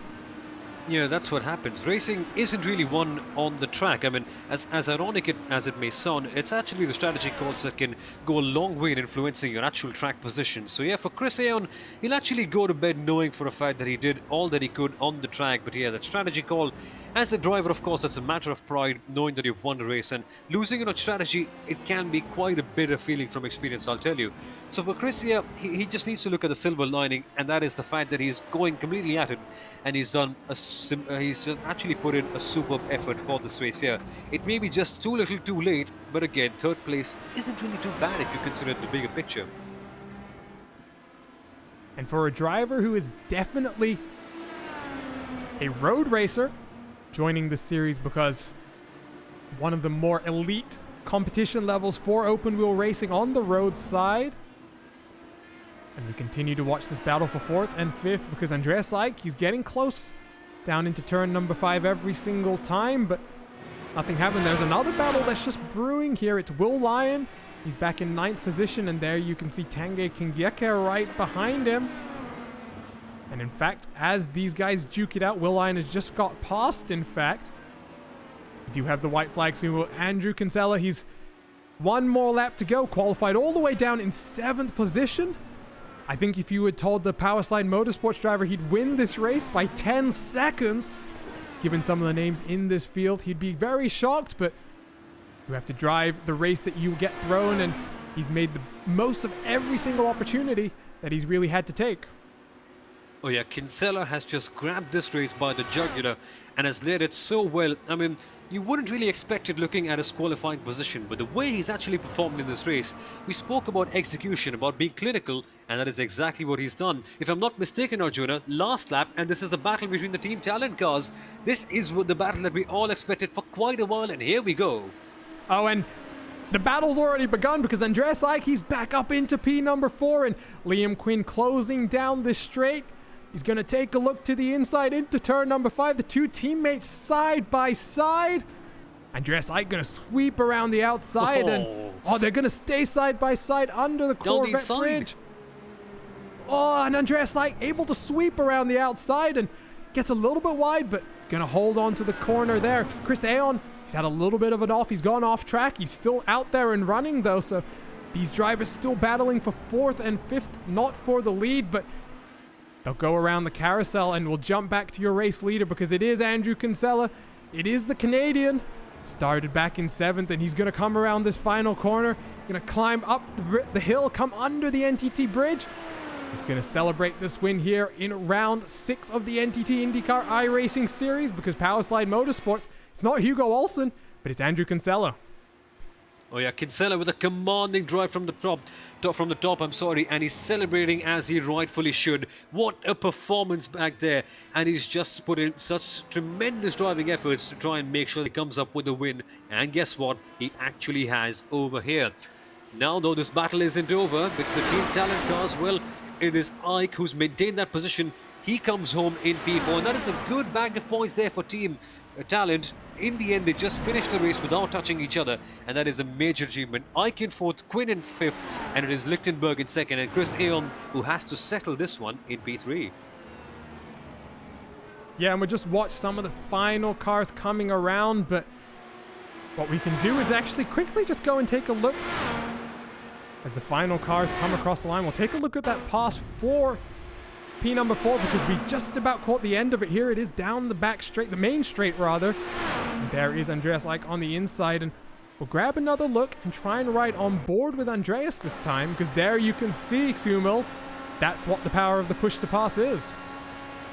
Yeah, that's what happens. Racing isn't really won on the track. I mean, as ironic as it may sound, it's actually the strategy calls that can go a long way in influencing your actual track position. So yeah, for Chris Aon, he'll actually go to bed knowing for a fact that he did all that he could on the track. But yeah, that strategy call, as a driver, of course, it's a matter of pride knowing that you've won the race. And losing on a strategy, it can be quite a bitter feeling from experience, I'll tell you. So for Chris, yeah, he just needs to look at the silver lining, and that is the fact that he's going completely at it, and he's actually put in a superb effort for this race here. It may be just too little too late, but again, 3rd place isn't really too bad if you consider the bigger picture. And for a driver who is definitely a road racer, joining this series because one of the more elite competition levels for open wheel racing on the road side. And we continue to watch this battle for 4th and 5th because Andreas Eich, he's getting close down into turn number 5 every single time, but nothing happened. There's another battle that's just brewing here. It's Will Lyon. He's back in 9th position, and there you can see Tanguy Kingyeka right behind him. And in fact, as these guys duke it out, Will Lyon has just got past, in fact. We do have the white flag Sumo. Andrew Kinsella, he's one more lap to go, qualified all the way down in 7th position. I think if you had told the Powerslide Motorsports driver he'd win this race by 10 seconds, given some of the names in this field, he'd be very shocked, but you have to drive the race that you get thrown, and he's made the most of every single opportunity that he's really had to take. Oh yeah, Kinsella has just grabbed this race by the jugular and has led it so well. I mean, you wouldn't really expect it looking at his qualifying position, but the way he's actually performed in this race, we spoke about execution, about being clinical, and that is exactly what he's done. If I'm not mistaken, Arjuna, last lap, and this is a battle between the Team Talent cars, this is the battle that we all expected for quite a while, and here we go. Oh, and the battle's already begun because Andreas Ike, he's back up into P number 4, and Liam Quinn closing down this straight. He's going to take a look to the inside into turn number 5. The two teammates side by side. Andreas Ike going to sweep around the outside, and they're going to stay side by side under the Corvette bridge. Oh, and Andreas Ike able to sweep around the outside and gets a little bit wide, but going to hold on to the corner there. Chris Aon, he's had a little bit of an off. He's gone off track. He's still out there and running though, so these drivers still battling for 4th and 5th, not for the lead, but they'll go around the carousel, and we'll jump back to your race leader because it is Andrew Kinsella. It is the Canadian. Started back in 7th, and he's going to come around this final corner. Going to climb up the hill, come under the NTT bridge. He's going to celebrate this win here in round 6 of the NTT IndyCar iRacing Series because Powerslide Motorsports, it's not Hugo Olsen, but it's Andrew Kinsella. Oh yeah, Kinsella with a commanding drive from the top, and he's celebrating as he rightfully should. What a performance back there, and he's just put in such tremendous driving efforts to try and make sure he comes up with a win, and guess what, he actually has over here. Now though, this battle isn't over because the Team Talent cars, well, it is Ike who's maintained that position. He comes home in P4, and that is a good bag of points there for Team Talent. In the end, they just finished the race without touching each other, and that is a major achievement. Ike in 4th, Quinn in 5th, and it is Lichtenberg in 2nd, and Chris Aon who has to settle this one in P3. Yeah, and we just watched some of the final cars coming around, but what we can do is actually quickly just go and take a look as the final cars come across the line. We'll take a look at that pass for P number 4 because we just about caught the end of it. Here it is down the back straight, the main straight rather. And there is Andreas Ike on the inside, and we'll grab another look and try and ride on board with Andreas this time because there you can see, Sumil, that's what the power of the push to pass is.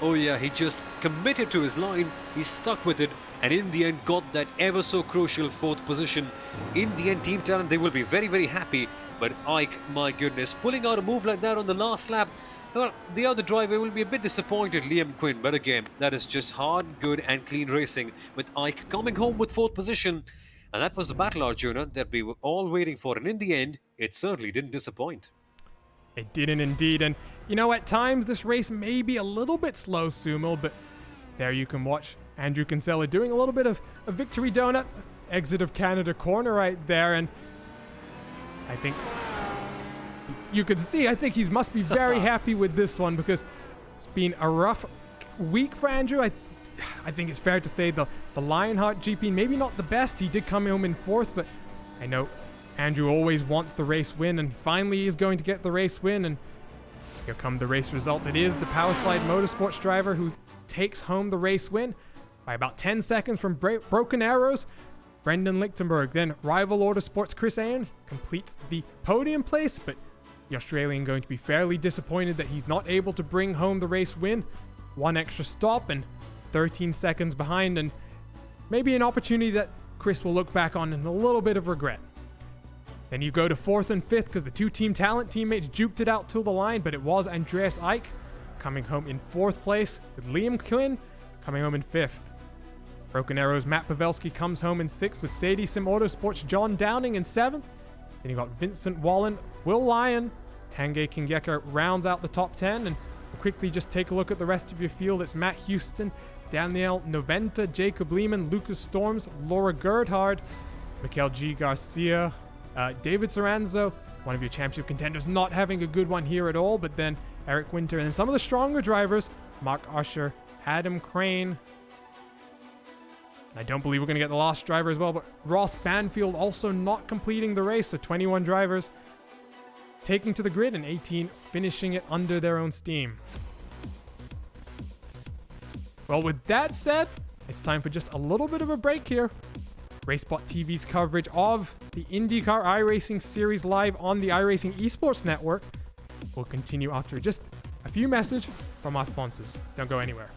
Oh yeah, he just committed to his line, he stuck with it, and in the end got that ever so crucial 4th position. In the end, Team Talent, they will be very, very happy, but Ike, my goodness, pulling out a move like that on the last lap, well, the other driver will be a bit disappointed, Liam Quinn, but again, that is just hard, good and clean racing with Ike coming home with 4th position. And that was the battle, Arjuna, that we were all waiting for, and in the end, it certainly didn't disappoint. It didn't indeed, and you know, at times this race may be a little bit slow, Sumil, but there you can watch Andrew Kinsella doing a little bit of a victory donut, exit of Canada corner right there, and I think you can see, I think he must be very happy with this one because it's been a rough week for Andrew. I think it's fair to say the Lionheart GP, maybe not the best. He did come home in 4th, but I know Andrew always wants the race win, and finally he's going to get the race win, and here come the race results. It is the Powerslide Motorsports driver who takes home the race win by about 10 seconds from Broken Arrows. Brendan Lichtenberg, then Rival Autosports Chris Aon completes the podium place, but the Australian going to be fairly disappointed that he's not able to bring home the race win. One extra stop and 13 seconds behind, and maybe an opportunity that Chris will look back on in a little bit of regret. Then you go to 4th and 5th because the two Team Talent teammates juked it out to the line, but it was Andreas Ike coming home in 4th place with Liam Quinn coming home in 5th. Broken Arrows Matt Pavelski comes home in 6th with Sadie Sim Autosports John Downing in 7th. Then you got Vincent Wallen, Will Lyon, Tanguy Kingeka rounds out the top 10, and we'll quickly just take a look at the rest of your field. It's Matt Houston, Danielle Noventa, Jacob Lehman, Lucas Storms, Laura Gerdhard, Mikel G. Garcia, David Soranzo, one of your championship contenders, not having a good one here at all, but then Eric Winter, and then some of the stronger drivers, Mark Usher, Adam Crane. I don't believe we're going to get the last driver as well, but Ross Banfield also not completing the race, so 21 drivers taking to the grid and 18 finishing it under their own steam. Well, with that said, It's time for just a little bit of a break here. RaceSpot TV's coverage of the IndyCar iRacing Series live on the iRacing Esports Network will continue after just a few messages from our sponsors. Don't go anywhere.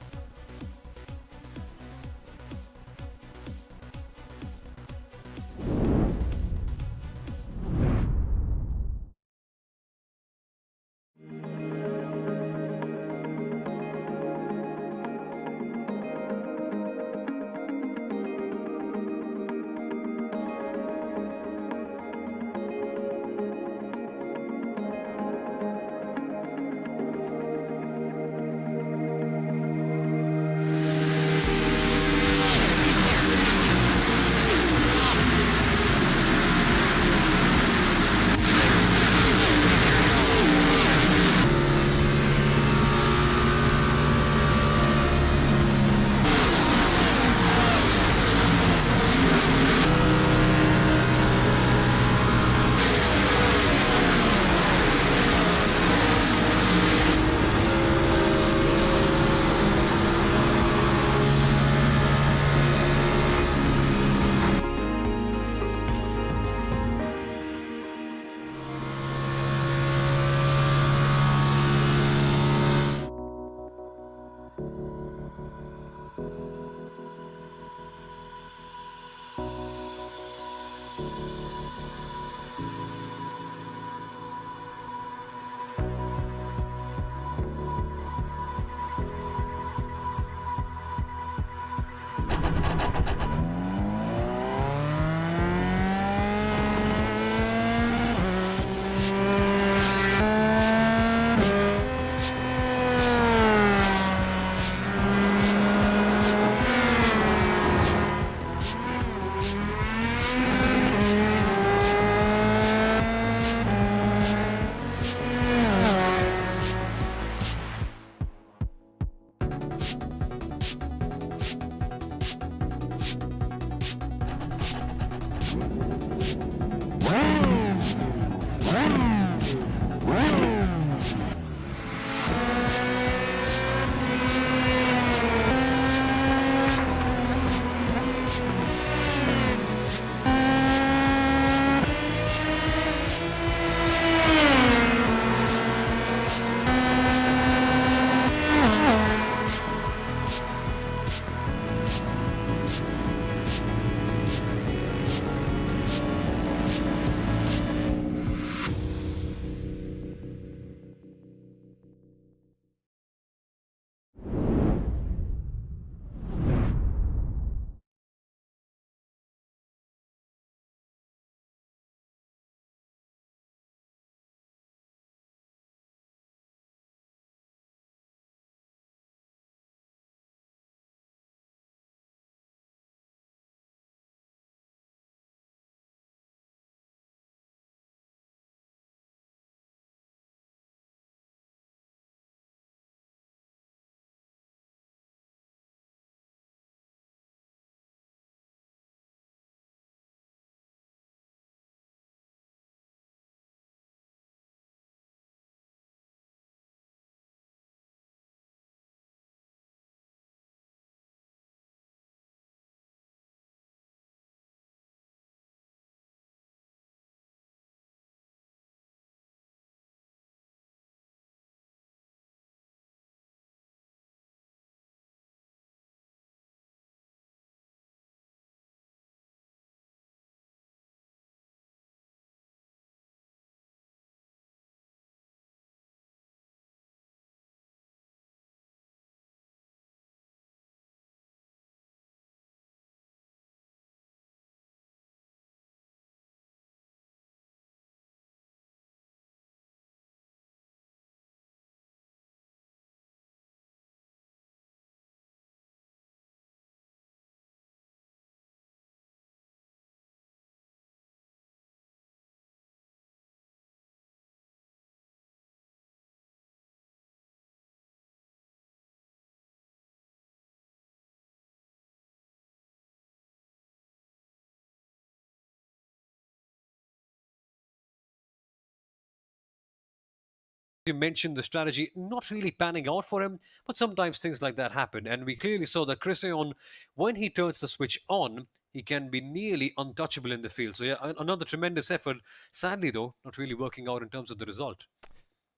You mentioned the strategy not really panning out for him, but sometimes things like that happen. And we clearly saw that Chris Ayon, when he turns the switch on, he can be nearly untouchable in the field. So, yeah, another tremendous effort. Sadly, though, not really working out in terms of the result.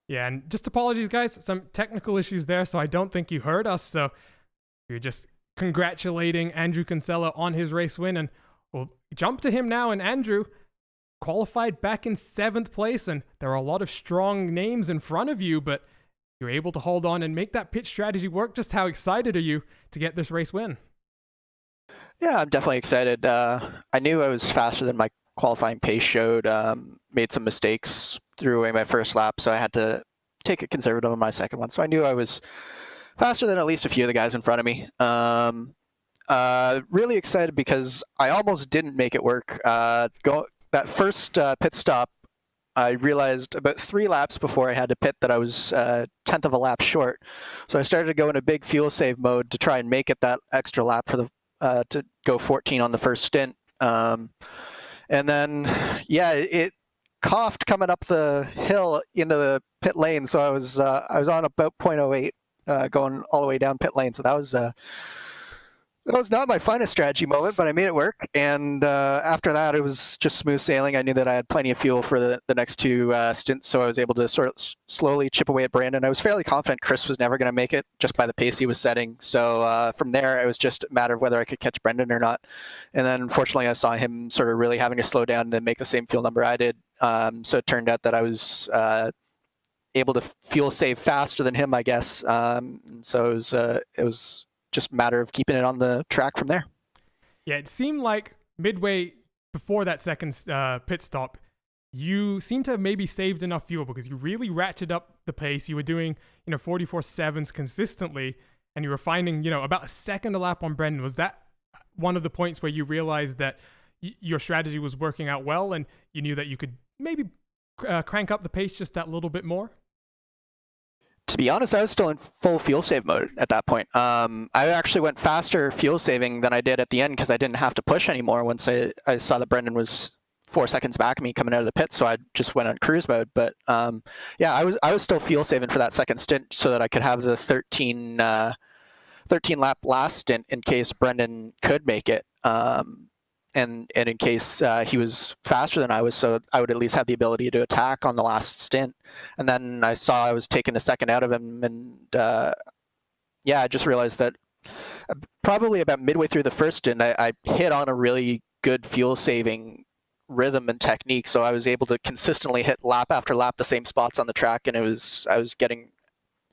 Yeah, and just apologies, guys. Some technical issues there, so I don't think you heard us. So you're just congratulating Andrew Kinsella on his race win, and we'll jump to him now. And Andrew qualified back in 7th place, and there are a lot of strong names in front of you, but you're able to hold on and make that pitch strategy work. Just how excited are you to get this race win? Yeah, I'm definitely excited. I knew I was faster than my qualifying pace showed. Made some mistakes, threw away my first lap, so I had to take it conservative on my second one. So I knew I was faster than at least a few of the guys in front of me. Really excited because I almost didn't make it work. That first pit stop, I realized about 3 laps before I had to pit that I was 10th of a lap short. So I started to go in a big fuel save mode to try and make it that extra lap for the to go 14 on the first stint. And then, yeah, it coughed coming up the hill into the pit lane. So I was on about 0.08 going all the way down pit lane. So that was not my finest strategy moment, but I made it work. And after that, it was just smooth sailing. I knew that I had plenty of fuel for the next 2 stints, so I was able to sort of slowly chip away at Brandon. I was fairly confident Chris was never going to make it just by the pace he was setting. So from there, it was just a matter of whether I could catch Brendan or not. And then unfortunately, I saw him sort of really having to slow down to make the same fuel number I did. So it turned out that I was able to fuel save faster than him, I guess. And so it was just a matter of keeping it on the track from there. Yeah, it seemed like midway before that second pit stop, you seem to have maybe saved enough fuel because you really ratcheted up the pace. You were doing, 44.7s consistently, and you were finding, about a second a lap on Brendan. Was that one of the points where you realized that your strategy was working out well and you knew that you could maybe crank up the pace just that little bit more? To be honest, I was still in full fuel save mode at that point. I actually went faster fuel saving than I did at the end because I didn't have to push anymore once I saw that Brendan was 4 seconds back of me coming out of the pit, so I just went on cruise mode. But yeah, I was still fuel saving for that second stint so that I could have the 13 lap last stint in case Brendan could make it. And in case he was faster than I was, so I would at least have the ability to attack on the last stint. And then I saw I was taking a second out of him, and yeah, I just realized that probably about midway through the first stint, I hit on a really good fuel saving rhythm and technique, so I was able to consistently hit lap after lap the same spots on the track, and I was getting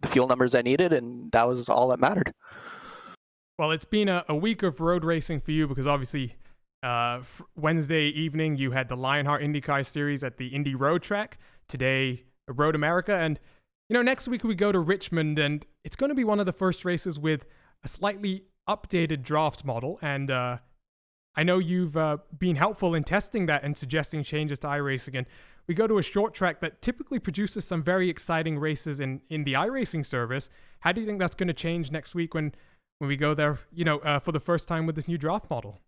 the fuel numbers I needed, and that was all that mattered. Well, it's been a week of road racing for you because obviously Wednesday evening, you had the Lionheart IndyCar Series at the Indy Road Track. Today, Road America. And, next week we go to Richmond, and it's going to be one of the first races with a slightly updated draft model. And I know you've been helpful in testing that and suggesting changes to iRacing. And we go to a short track that typically produces some very exciting races in the iRacing service. How do you think that's going to change next week when we go there, for the first time with this new draft model?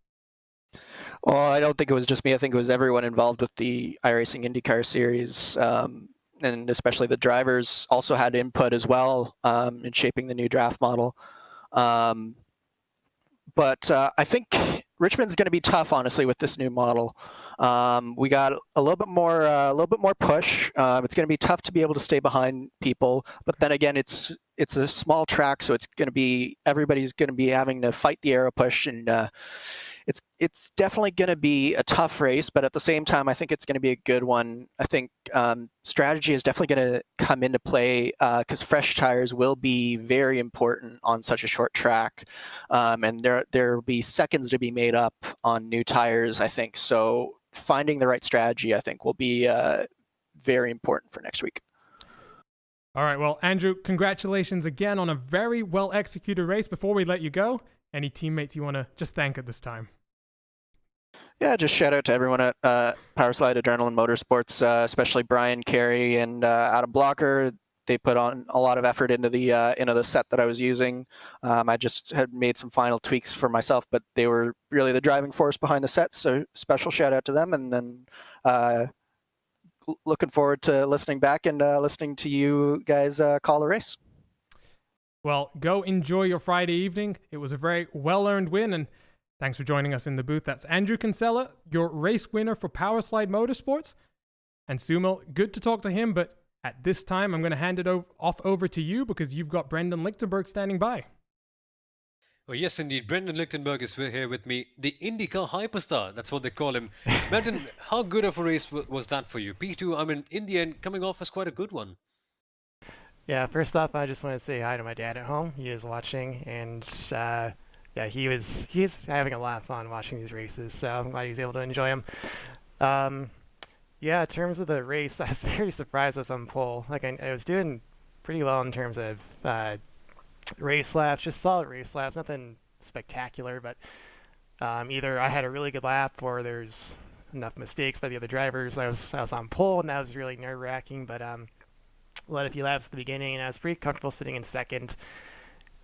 Well, I don't think it was just me. I think it was everyone involved with the iRacing IndyCar Series, and especially the drivers also had input as well in shaping the new draft model. But I think Richmond's going to be tough, honestly, with this new model. We got a little bit more push. It's going to be tough to be able to stay behind people. But then again, it's a small track, so everybody's going to be having to fight the aero push, and it's definitely going to be a tough race, but at the same time, I think it's going to be a good one. I think strategy is definitely going to come into play because fresh tires will be very important on such a short track, and there will be seconds to be made up on new tires, I think. So finding the right strategy, I think, will be very important for next week. All right, well, Andrew, congratulations again on a very well-executed race. Before we let you go, any teammates you want to just thank at this time? Yeah, just shout out to everyone at Powerslide Adrenaline Motorsports, especially Brian Carey and Adam Blocker. They put on a lot of effort into the set that I was using. I just had made some final tweaks for myself, but they were really the driving force behind the set. So special shout out to them, and then looking forward to listening back and listening to you guys call the race. Well, go enjoy your Friday evening. It was a very well-earned win, and thanks for joining us in the booth. That's Andrew Kinsella, your race winner for Powerslide Motorsports. And Sumo, good to talk to him, but at this time, I'm going to hand it off over to you because you've got Brendan Lichtenberg standing by. Oh, yes, indeed. Brendan Lichtenberg is here with me, the IndyCar hyperstar. That's what they call him. Brendan, how good of a race was that for you? P2, I mean, in the end, coming off as quite a good one. Yeah, first off, I just want to say hi to my dad at home. He is watching, and yeah, he's having a lot of fun watching these races. So I'm glad he's able to enjoy them. Yeah, in terms of the race, I was very surprised I was on pole. Like I was doing pretty well in terms of race laps, just solid race laps, nothing spectacular. But either I had a really good lap, or there's enough mistakes by the other drivers. I was on pole, and that was really nerve-wracking. But led a few laps at the beginning, and I was pretty comfortable sitting in second.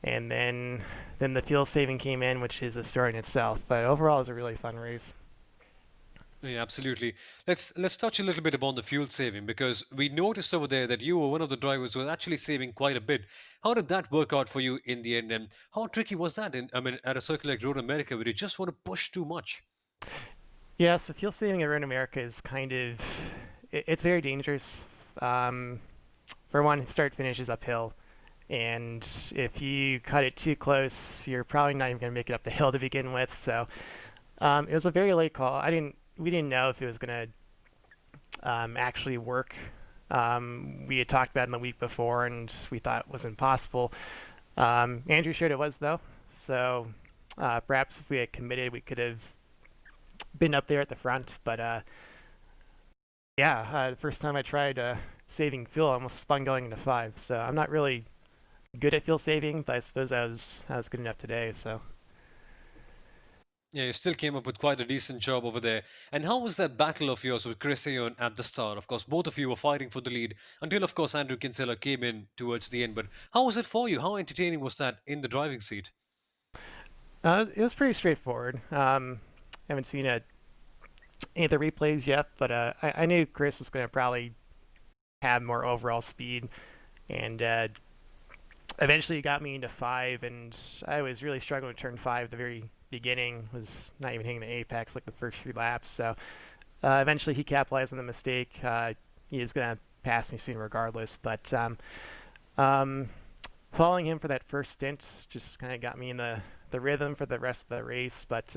And then the fuel saving came in, which is a story in itself. But overall, it was a really fun race. Yeah, absolutely. Let's touch a little bit upon the fuel saving, because we noticed over there that you were one of the drivers who was actually saving quite a bit. How did that work out for you in the end, and how tricky was that? At a circuit like Road America, where you just want to push too much. Yeah, so fuel saving at Road America is it's very dangerous. For one, start finish is uphill, and if you cut it too close, you're probably not even going to make it up the hill to begin with. So it was a very late call. We didn't know if it was going to actually work. We had talked about it in the week before, and we thought it was impossible. Andrew shared it was, though. So perhaps if we had committed, we could have been up there at the front. But yeah, the first time I tried saving fuel, I almost spun going into 5. So I'm not really good at fuel saving, but I suppose I was good enough today. So Yeah, you still came up with quite a decent job over there. And how was that battle of yours with Chris Ayon at the start? Of course, both of you were fighting for the lead until, of course, Andrew Kinsella came in towards the end. But how was it for you? How entertaining was that in the driving seat? it was pretty straightforward. Haven't seen any of the replays yet, but I knew Chris was going to probably have more overall speed, and eventually he got me into 5, and I was really struggling with turn 5 at the very beginning, was not even hitting the apex like the first 3 laps. So eventually he capitalized on the mistake. He was going to pass me soon regardless, but following him for that first stint just kind of got me in the rhythm for the rest of the race. But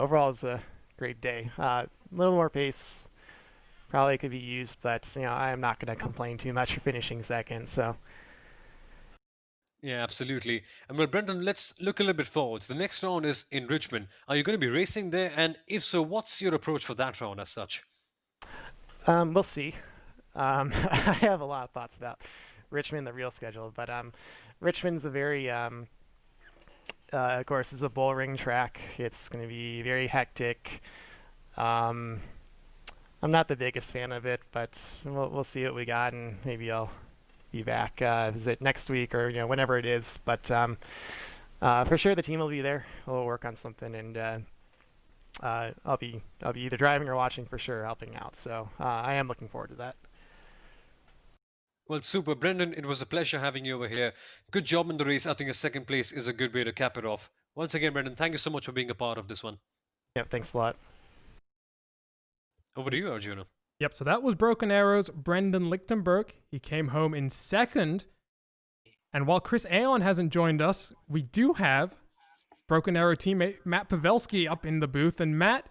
overall, it was a great day. A little more pace probably could be used, but I am not going to complain too much for finishing second. So Yeah, absolutely. And well, Brendan, let's look a little bit forwards. The next round is in Richmond. Are you going to be racing there? And if so, what's your approach for that round as such? we'll see. I have a lot of thoughts about Richmond, the real schedule, but Richmond's a very of course, it's a bull ring track. It's going to be very hectic. I'm not the biggest fan of it, but we'll see what we got, and maybe I'll be back. Is it next week or whenever it is? But for sure the team will be there. We'll work on something, and I'll be either driving or watching for sure, helping out. So I am looking forward to that. Well, super. Brendan, it was a pleasure having you over here. Good job in the race. I think a second place is a good way to cap it off. Once again, Brendan, thank you so much for being a part of this one. Yep, thanks a lot. Over to you, Arjuna. Yep, so that was Broken Arrow's Brendan Lichtenberg. He came home in second. And while Chris Ayon hasn't joined us, we do have Broken Arrow teammate Matt Pavelski up in the booth. And Matt,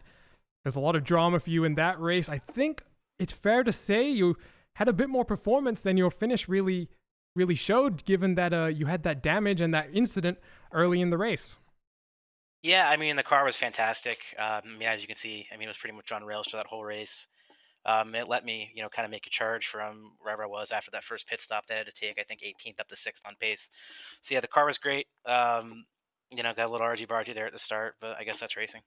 there's a lot of drama for you in that race. I think it's fair to say you had a bit more performance than your finish really showed, given that you had that damage and that incident early in the race. Yeah, I mean, the car was fantastic. As you can see, it was pretty much on rails for that whole race. It let me, kind of make a charge from wherever I was after that first pit stop that I had to take, I think 18th up to 6th on pace. So yeah, the car was great. Got a little argy-bargy there at the start, but I guess that's racing.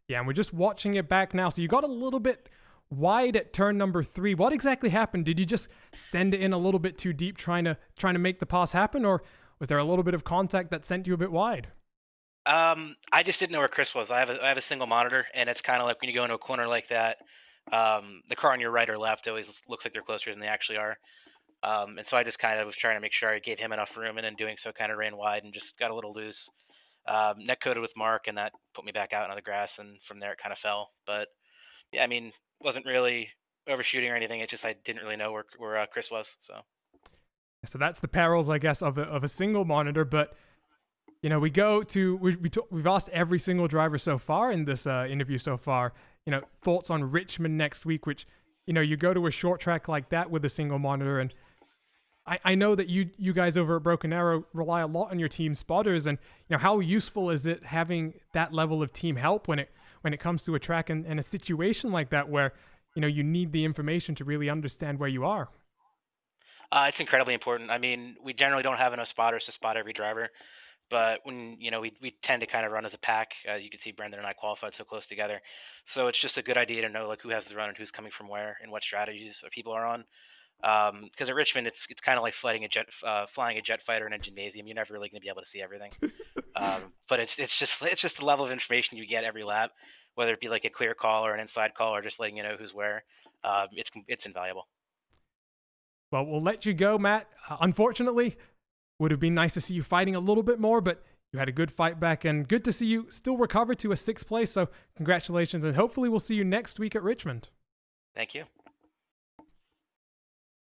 Yeah, and we're just watching it back now. So you got a little bit wide at turn number 3. What exactly happened? Did you just send it in a little bit too deep trying to make the pass happen, or was there a little bit of contact that sent you a bit wide? I just didn't know where Chris was. I have a single monitor, and it's kind of like when you go into a corner like that, The car on your right or left always looks like they're closer than they actually are. And so I just kind of was trying to make sure I gave him enough room, and in doing so, kind of ran wide and just got a little loose. Neck coated with Mark, and that put me back out on the grass, and from there it kind of fell. But yeah, I mean, wasn't really overshooting or anything. It just I didn't really know where Chris was. So that's the perils, I guess, of a single monitor. But you know, we've asked every single driver so far in this interview so far. You know, thoughts on Richmond next week, which, you know, you go to a short track like that with a single monitor, and I know that you guys over at Broken Arrow rely a lot on your team spotters, and you know, how useful is it having that level of team help when it comes to a track and a situation like that where, you know, you need the information to really understand where you are? It's incredibly important. I mean, we generally don't have enough spotters to spot every driver, but when we tend to kind of run as a pack. You can see Brendan and I qualified so close together, so it's just a good idea to know like who has the run and who's coming from where and what strategies people are on. Because at Richmond, it's kind of like flying a jet fighter in a gymnasium. You're never really going to be able to see everything. But it's just the level of information you get every lap, whether it be like a clear call or an inside call or just letting you know who's where. It's invaluable. Well, we'll let you go, Matt. Unfortunately, would have been nice to see you fighting a little bit more, but you had a good fight back, and good to see you still recover to a 6th place. So congratulations, and hopefully we'll see you next week at Richmond. Thank you.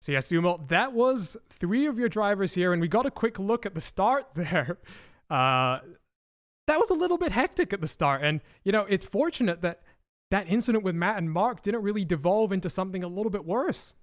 So yeah, Sumo, that was 3 of your drivers here, and we got a quick look at the start there. That was a little bit hectic at the start, and you know, it's fortunate that that incident with Matt and Mark didn't really devolve into something a little bit worse.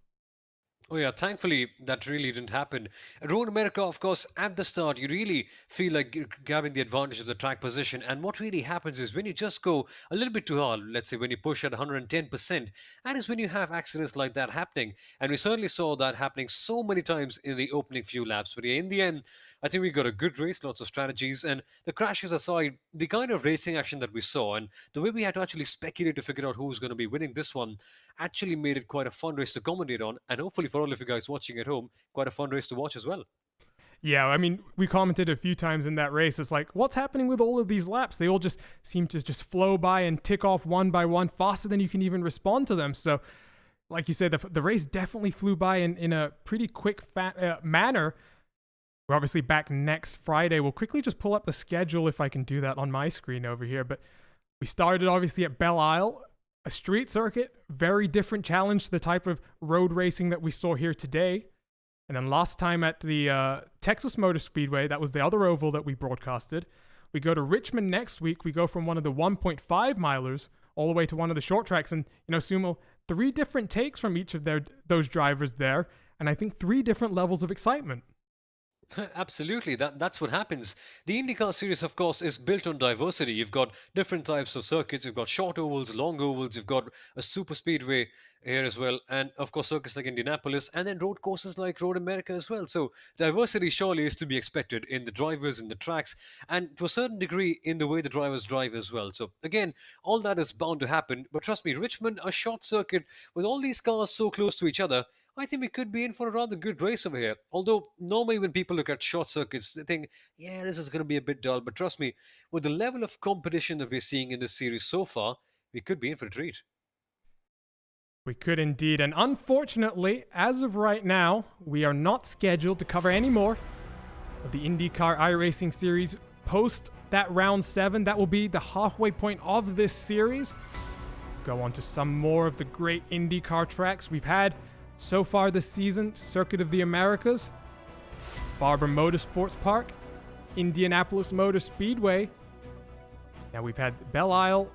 Oh yeah, thankfully that really didn't happen. Road America, of course, at the start, you really feel like you're grabbing the advantage of the track position. And what really happens is when you just go a little bit too hard, let's say when you push at 110%, that is when you have accidents like that happening. And we certainly saw that happening so many times in the opening few laps. But yeah, in the end, I think we got a good race, lots of strategies, and the crashes aside, the kind of racing action that we saw and the way we had to actually speculate to figure out who's going to be winning this one actually made it quite a fun race to commentate on, and hopefully for all of you guys watching at home, quite a fun race to watch as well. Yeah, I mean, we commented a few times in that race. It's like, what's happening with all of these laps? They all just seem to just flow by and tick off one by one faster than you can even respond to them. So, like you said, the race definitely flew by in a pretty quick manner. We're obviously back next Friday. We'll quickly just pull up the schedule if I can do that on my screen over here. But we started obviously at Belle Isle, a street circuit, very different challenge to the type of road racing that we saw here today. And then last time at the Texas Motor Speedway, that was the other oval that we broadcasted. We go to Richmond next week. We go from one of the 1.5 milers all the way to one of the short tracks. And, you know, Sumo, 3 different takes from each of those drivers there. And I think 3 different levels of excitement. Absolutely, that's what happens. The IndyCar Series, of course, is built on diversity. You've got different types of circuits. You've got short ovals, long ovals. You've got a super speedway here as well, and of course circuits like Indianapolis, and then road courses like Road America as well. So diversity surely is to be expected in the drivers, in the tracks, and to a certain degree in the way the drivers drive as well. So again, all that is bound to happen. But trust me, Richmond, a short circuit with all these cars so close to each other, I think we could be in for a rather good race over here. Although, normally when people look at short circuits, they think, yeah, this is going to be a bit dull. But trust me, with the level of competition that we're seeing in this series so far, we could be in for a treat. We could indeed. And unfortunately, as of right now, we are not scheduled to cover any more of the IndyCar iRacing Series post that round 7. That will be the halfway point of this series. Go on to some more of the great IndyCar tracks we've had so far this season: Circuit of the Americas, Barber Motorsports Park, Indianapolis Motor Speedway. Now we've had Belle Isle,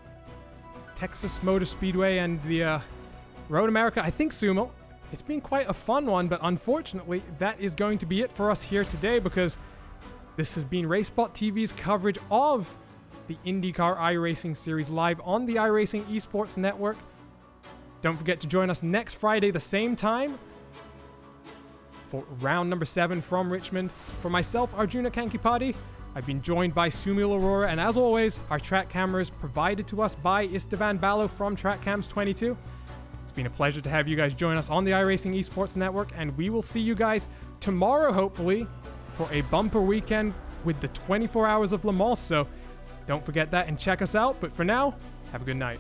Texas Motor Speedway, and the Road America. I think, Sumo, it's been quite a fun one, but unfortunately that is going to be it for us here today, because this has been RaceBot TV's coverage of the IndyCar iRacing Series live on the iRacing Esports Network. Don't forget to join us next Friday, the same time, for round number 7 from Richmond. For myself, Arjuna Kankipati, I've been joined by Sumil Arora, and as always, our track cameras provided to us by Istvan Ballo from TrackCams 22. It's been a pleasure to have you guys join us on the iRacing Esports Network, and we will see you guys tomorrow, hopefully, for a bumper weekend with the 24 Hours of Le Mans. So don't forget that and check us out. But for now, have a good night.